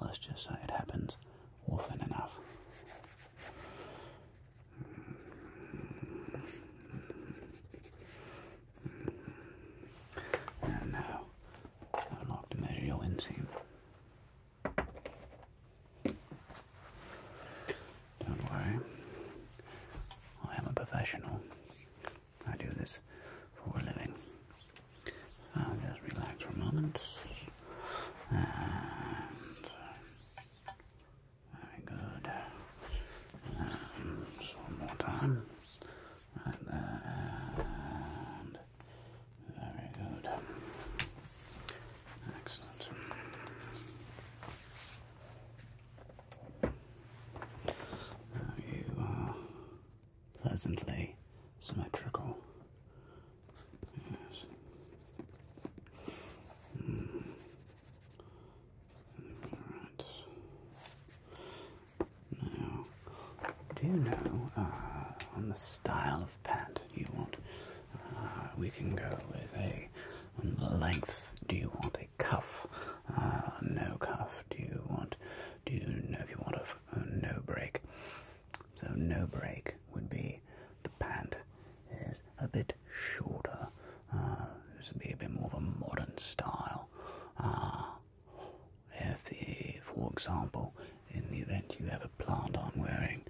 let's just say it happens often enough. And now, I'd like to measure your inseam. Don't worry, I am a professional. Excellent. And very good. And one more time. Right there. And very good. Excellent. Now you are pleasantly symmetrical. Yes. Right. Now, do you know on the style of pant you want? We can go with a on the length. Do you want a cuff? No cuff. Do you know if you want a no break? So no break would be the pant is a bit shorter. This would be a bit more of a modern style. For example, in the event you ever planned on wearing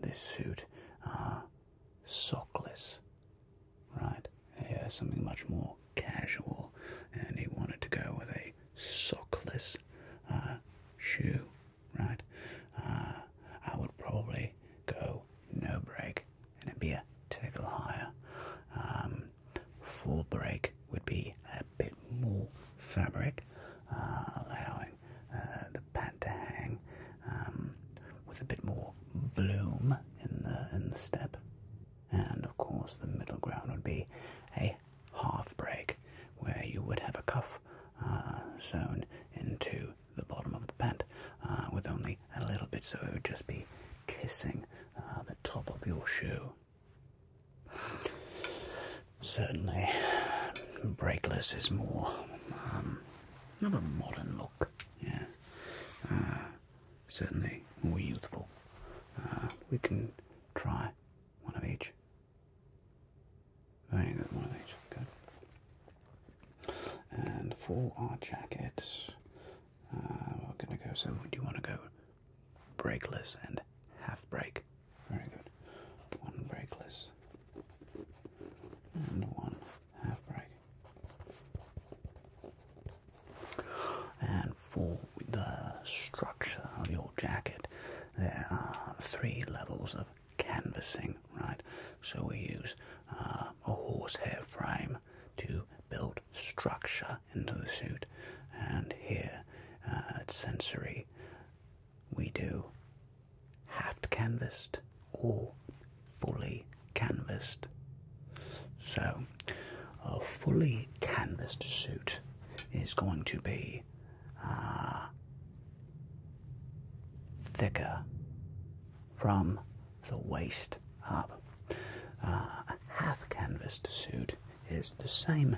this suit sockless, right? Yeah, something much more casual, and he wanted to go with a sockless shoe, right? I would probably go no break, and it'd be a tickle higher. Full break would be a bit more fabric, allowing the pant to hang with a bit more bloom in the step. And of course, the middle ground would be a half break, where you would have a cuff sewn into the bottom of the pant with only a little bit, so it would just be kissing the top of your shoe. Certainly, breakless is more of a modern look, yeah. Certainly more youthful. We can try one of each. Very good, one of each, good. And for our jackets, we're going to go, so do you want to go breakless and half break? Very good. One breakless and one half break. And for the structure of your jacket, there are 3 levels of canvassing, right? So we use a horsehair frame to build structure into the suit, and here at Sensory we do half canvassed or fully canvassed. So a fully canvassed suit is going to be thicker from the waist up. A half canvassed suit is the same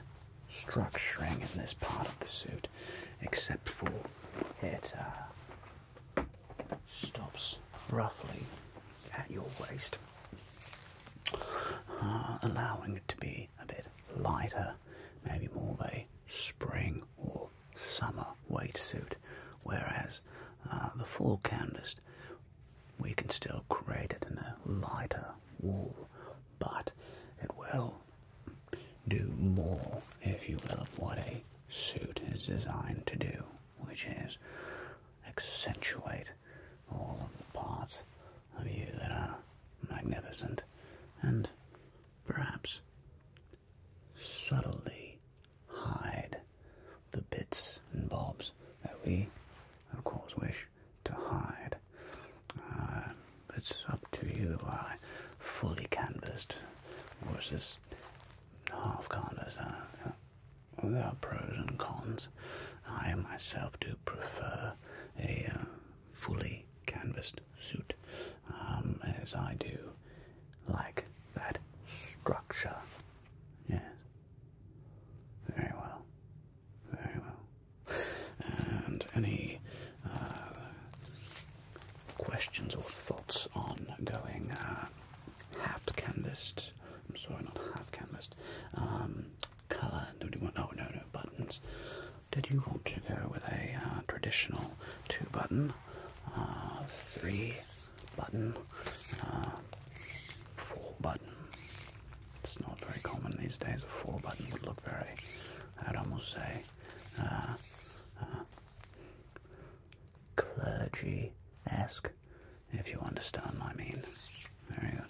structuring in this part of the suit, except for it stops roughly at your waist, allowing it to be a bit lighter, maybe more of a spring or summer weight suit, whereas the full canvas, we can still create it in a lighter wool, but it will do more, if you will, of what a suit is designed to do, which is accentuate all of the parts of you that are magnificent, and perhaps subtly hide the bits and bobs that we, of course, wish to hide. It's up to you. Fully canvassed versus half canvas. There are pros and cons. I myself do prefer a fully canvassed suit, as I do like that structure. Yes. Very well. Very well. And any questions or thoughts on going half canvassed? I'm sorry, not half canvassed. Colour. Did you want? Oh, no buttons. Did you want to go with a traditional 2-button, 3-button, 4-button? It's not very common these days a 4-button would look very, I'd almost say, clergy-esque, if you understand what I mean. Very good.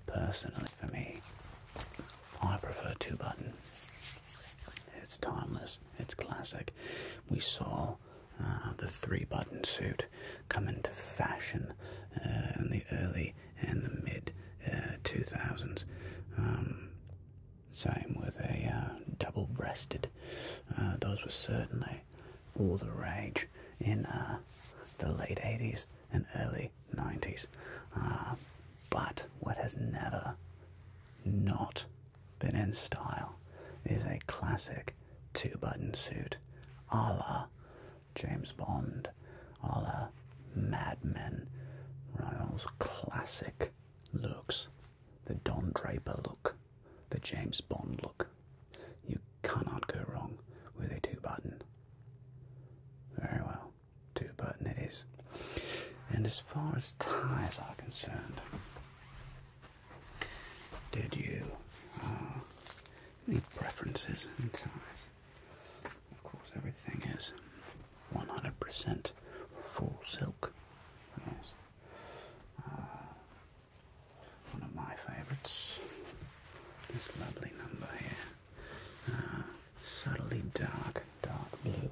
Personally, for me, I prefer 2-button. It's timeless, it's classic. We saw the 3-button suit come into fashion in the early and the mid 2000s. Same with a double-breasted. Those were certainly all the rage in the late 80s and early 90s. But what has never not been in style is a classic 2-button suit, a la James Bond, a la Mad Men, right? Those classic looks, the Don Draper look, the James Bond look. You cannot go wrong with a 2-button. Very well, 2-button it is. And as far as ties are concerned, did you any preferences in ties? Of course, everything is 100% full silk. Yes. One of my favourites. This lovely number here. Subtly dark blue,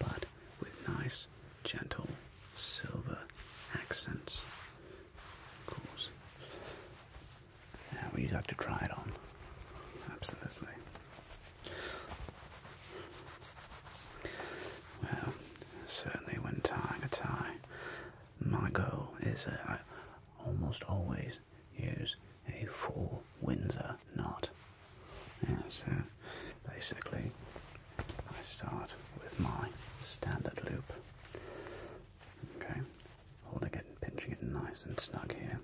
but with nice, gentle silver accents. Of course. Would you like to try it on? Absolutely. Well, certainly when tying a tie, my goal is I almost always use a full Windsor knot. Yeah, so basically I start with my standard loop. Okay, holding it and pinching it nice and snug here.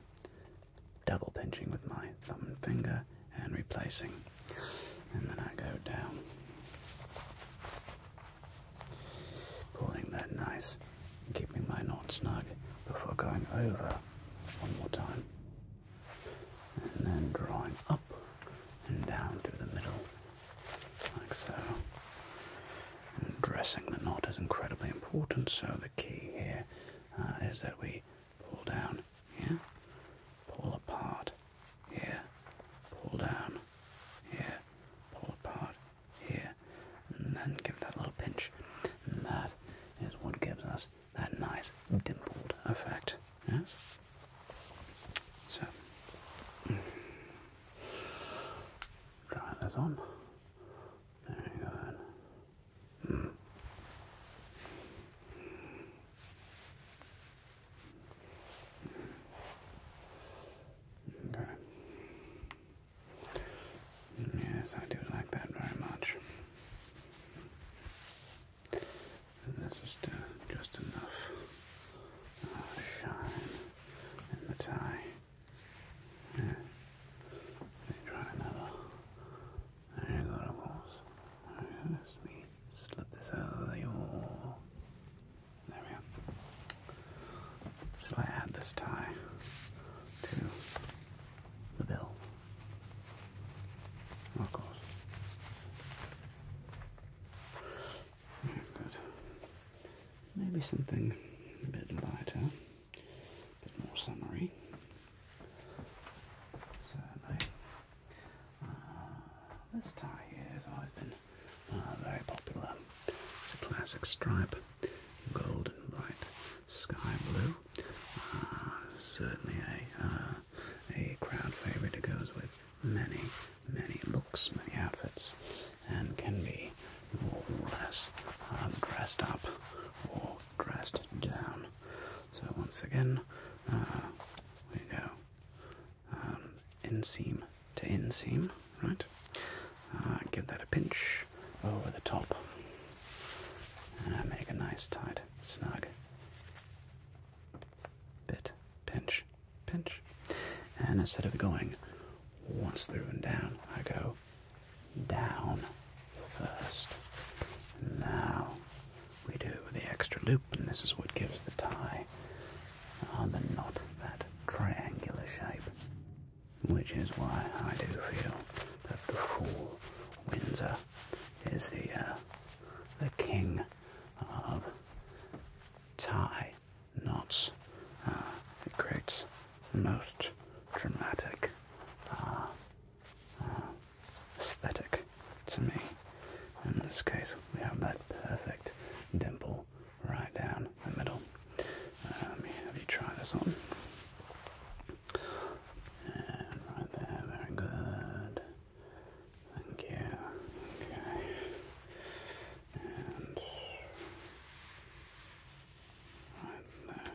Double pinching with my thumb and finger and replacing. And then I go down, pulling that nice, keeping my knot snug before going over one more time. And then drawing up and down to the middle, like so. And dressing the knot is incredibly important, so the key here is that we pull down here, pull apart here, pull down here, pull apart here, and then give that little pinch. And that is what gives us that nice dimpled effect. Yes? So, try this on. There you go then. Okay. Yes, I do like that very much. And this is just enough shine in the tie. Yeah. Let me try another. There you go, of course. Let me slip this over your... There we go. Shall I add this tie to the bill? Of course. Yeah, good. Maybe something a bit lighter, a bit more summery. Certainly. This tie here has always been very popular. It's a classic stripe, gold and bright sky blue. Certainly a crowd favorite. It goes with many looks, many outfits, and can be more or less dressed up or dressed down. So once again, we go inseam to inseam, right? Give that a pinch over the top, and make a nice tight, snug bit, pinch, pinch. And instead of going once through and down, I go down first. Now we do the extra loop, and this is what gives the tie the knot that triangular shape, which which is why I do feel that the full Windsor is the king of tie knots. It creates the most dramatic aesthetic to me. In this case, we have that perfect dimple right down the middle. Let me have you try this on. And right there, very good. Thank you. Okay. And right there.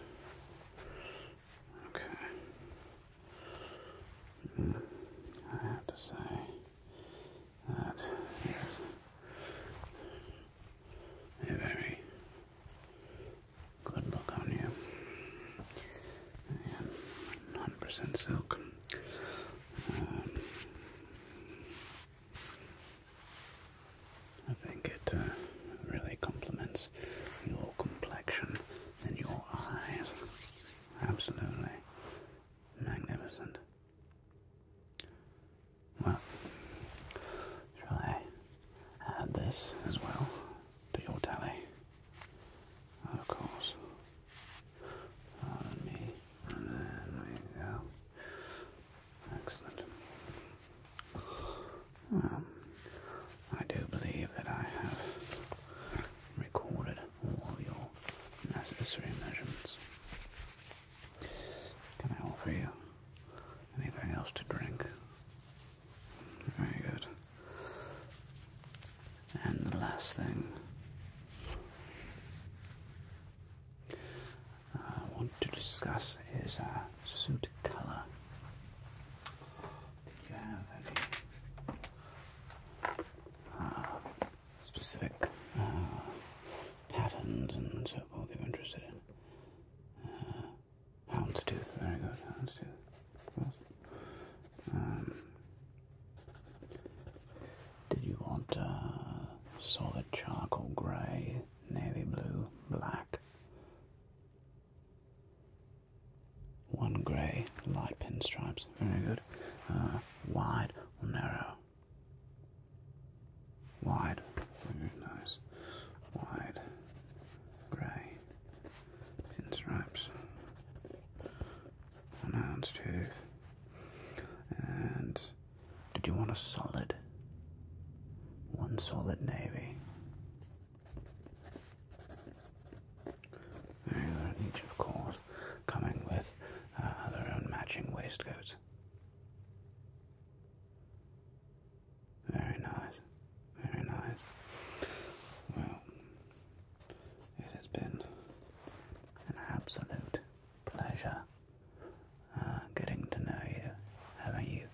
Okay. I have to say that is a very good look on you. And 100% silk. I think it really complements your complexion and your eyes. Absolutely magnificent. Well, shall I add this as well to your tally? Of course. Pardon me. And then there you go. Excellent. Well, I do believe that I have recorded all of your necessary measurements. Can I offer you anything else to drink? Very good. And the last thing I want to discuss is suit color. Did you have any specific patterns and so forth you're interested in? Houndstooth, very good. Houndstooth, of course. Did you want solid charcoal grey, navy blue, black? One grey, light pinstripes, very good. Wide or narrow? Wide, very nice. Wide, grey, pinstripes, an houndstooth. And did you want a solid? One solid navy. Very good, each of course coming with their own matching waistcoats. Very nice, very nice. Well, it has been an absolute pleasure getting to know you, having you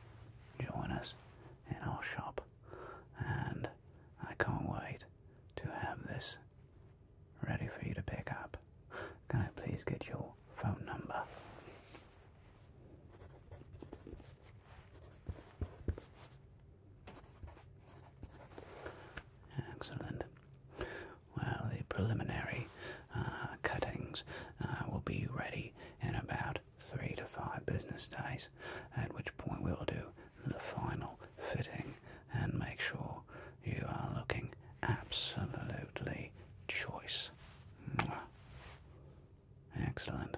join us in our shop, and I can't wait to have this ready for you to pick up. Can I please get your phone number? Excellent. Well, the preliminary cuttings will be ready in about 3 to 5 business days, at which point we'll do the final fitting and make sure you are looking absolutely choice. Mwah. Excellent.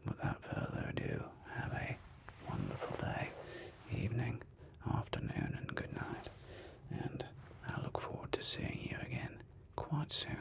Without further ado, have a wonderful day, evening, afternoon, and good night. And I look forward to seeing you again quite soon.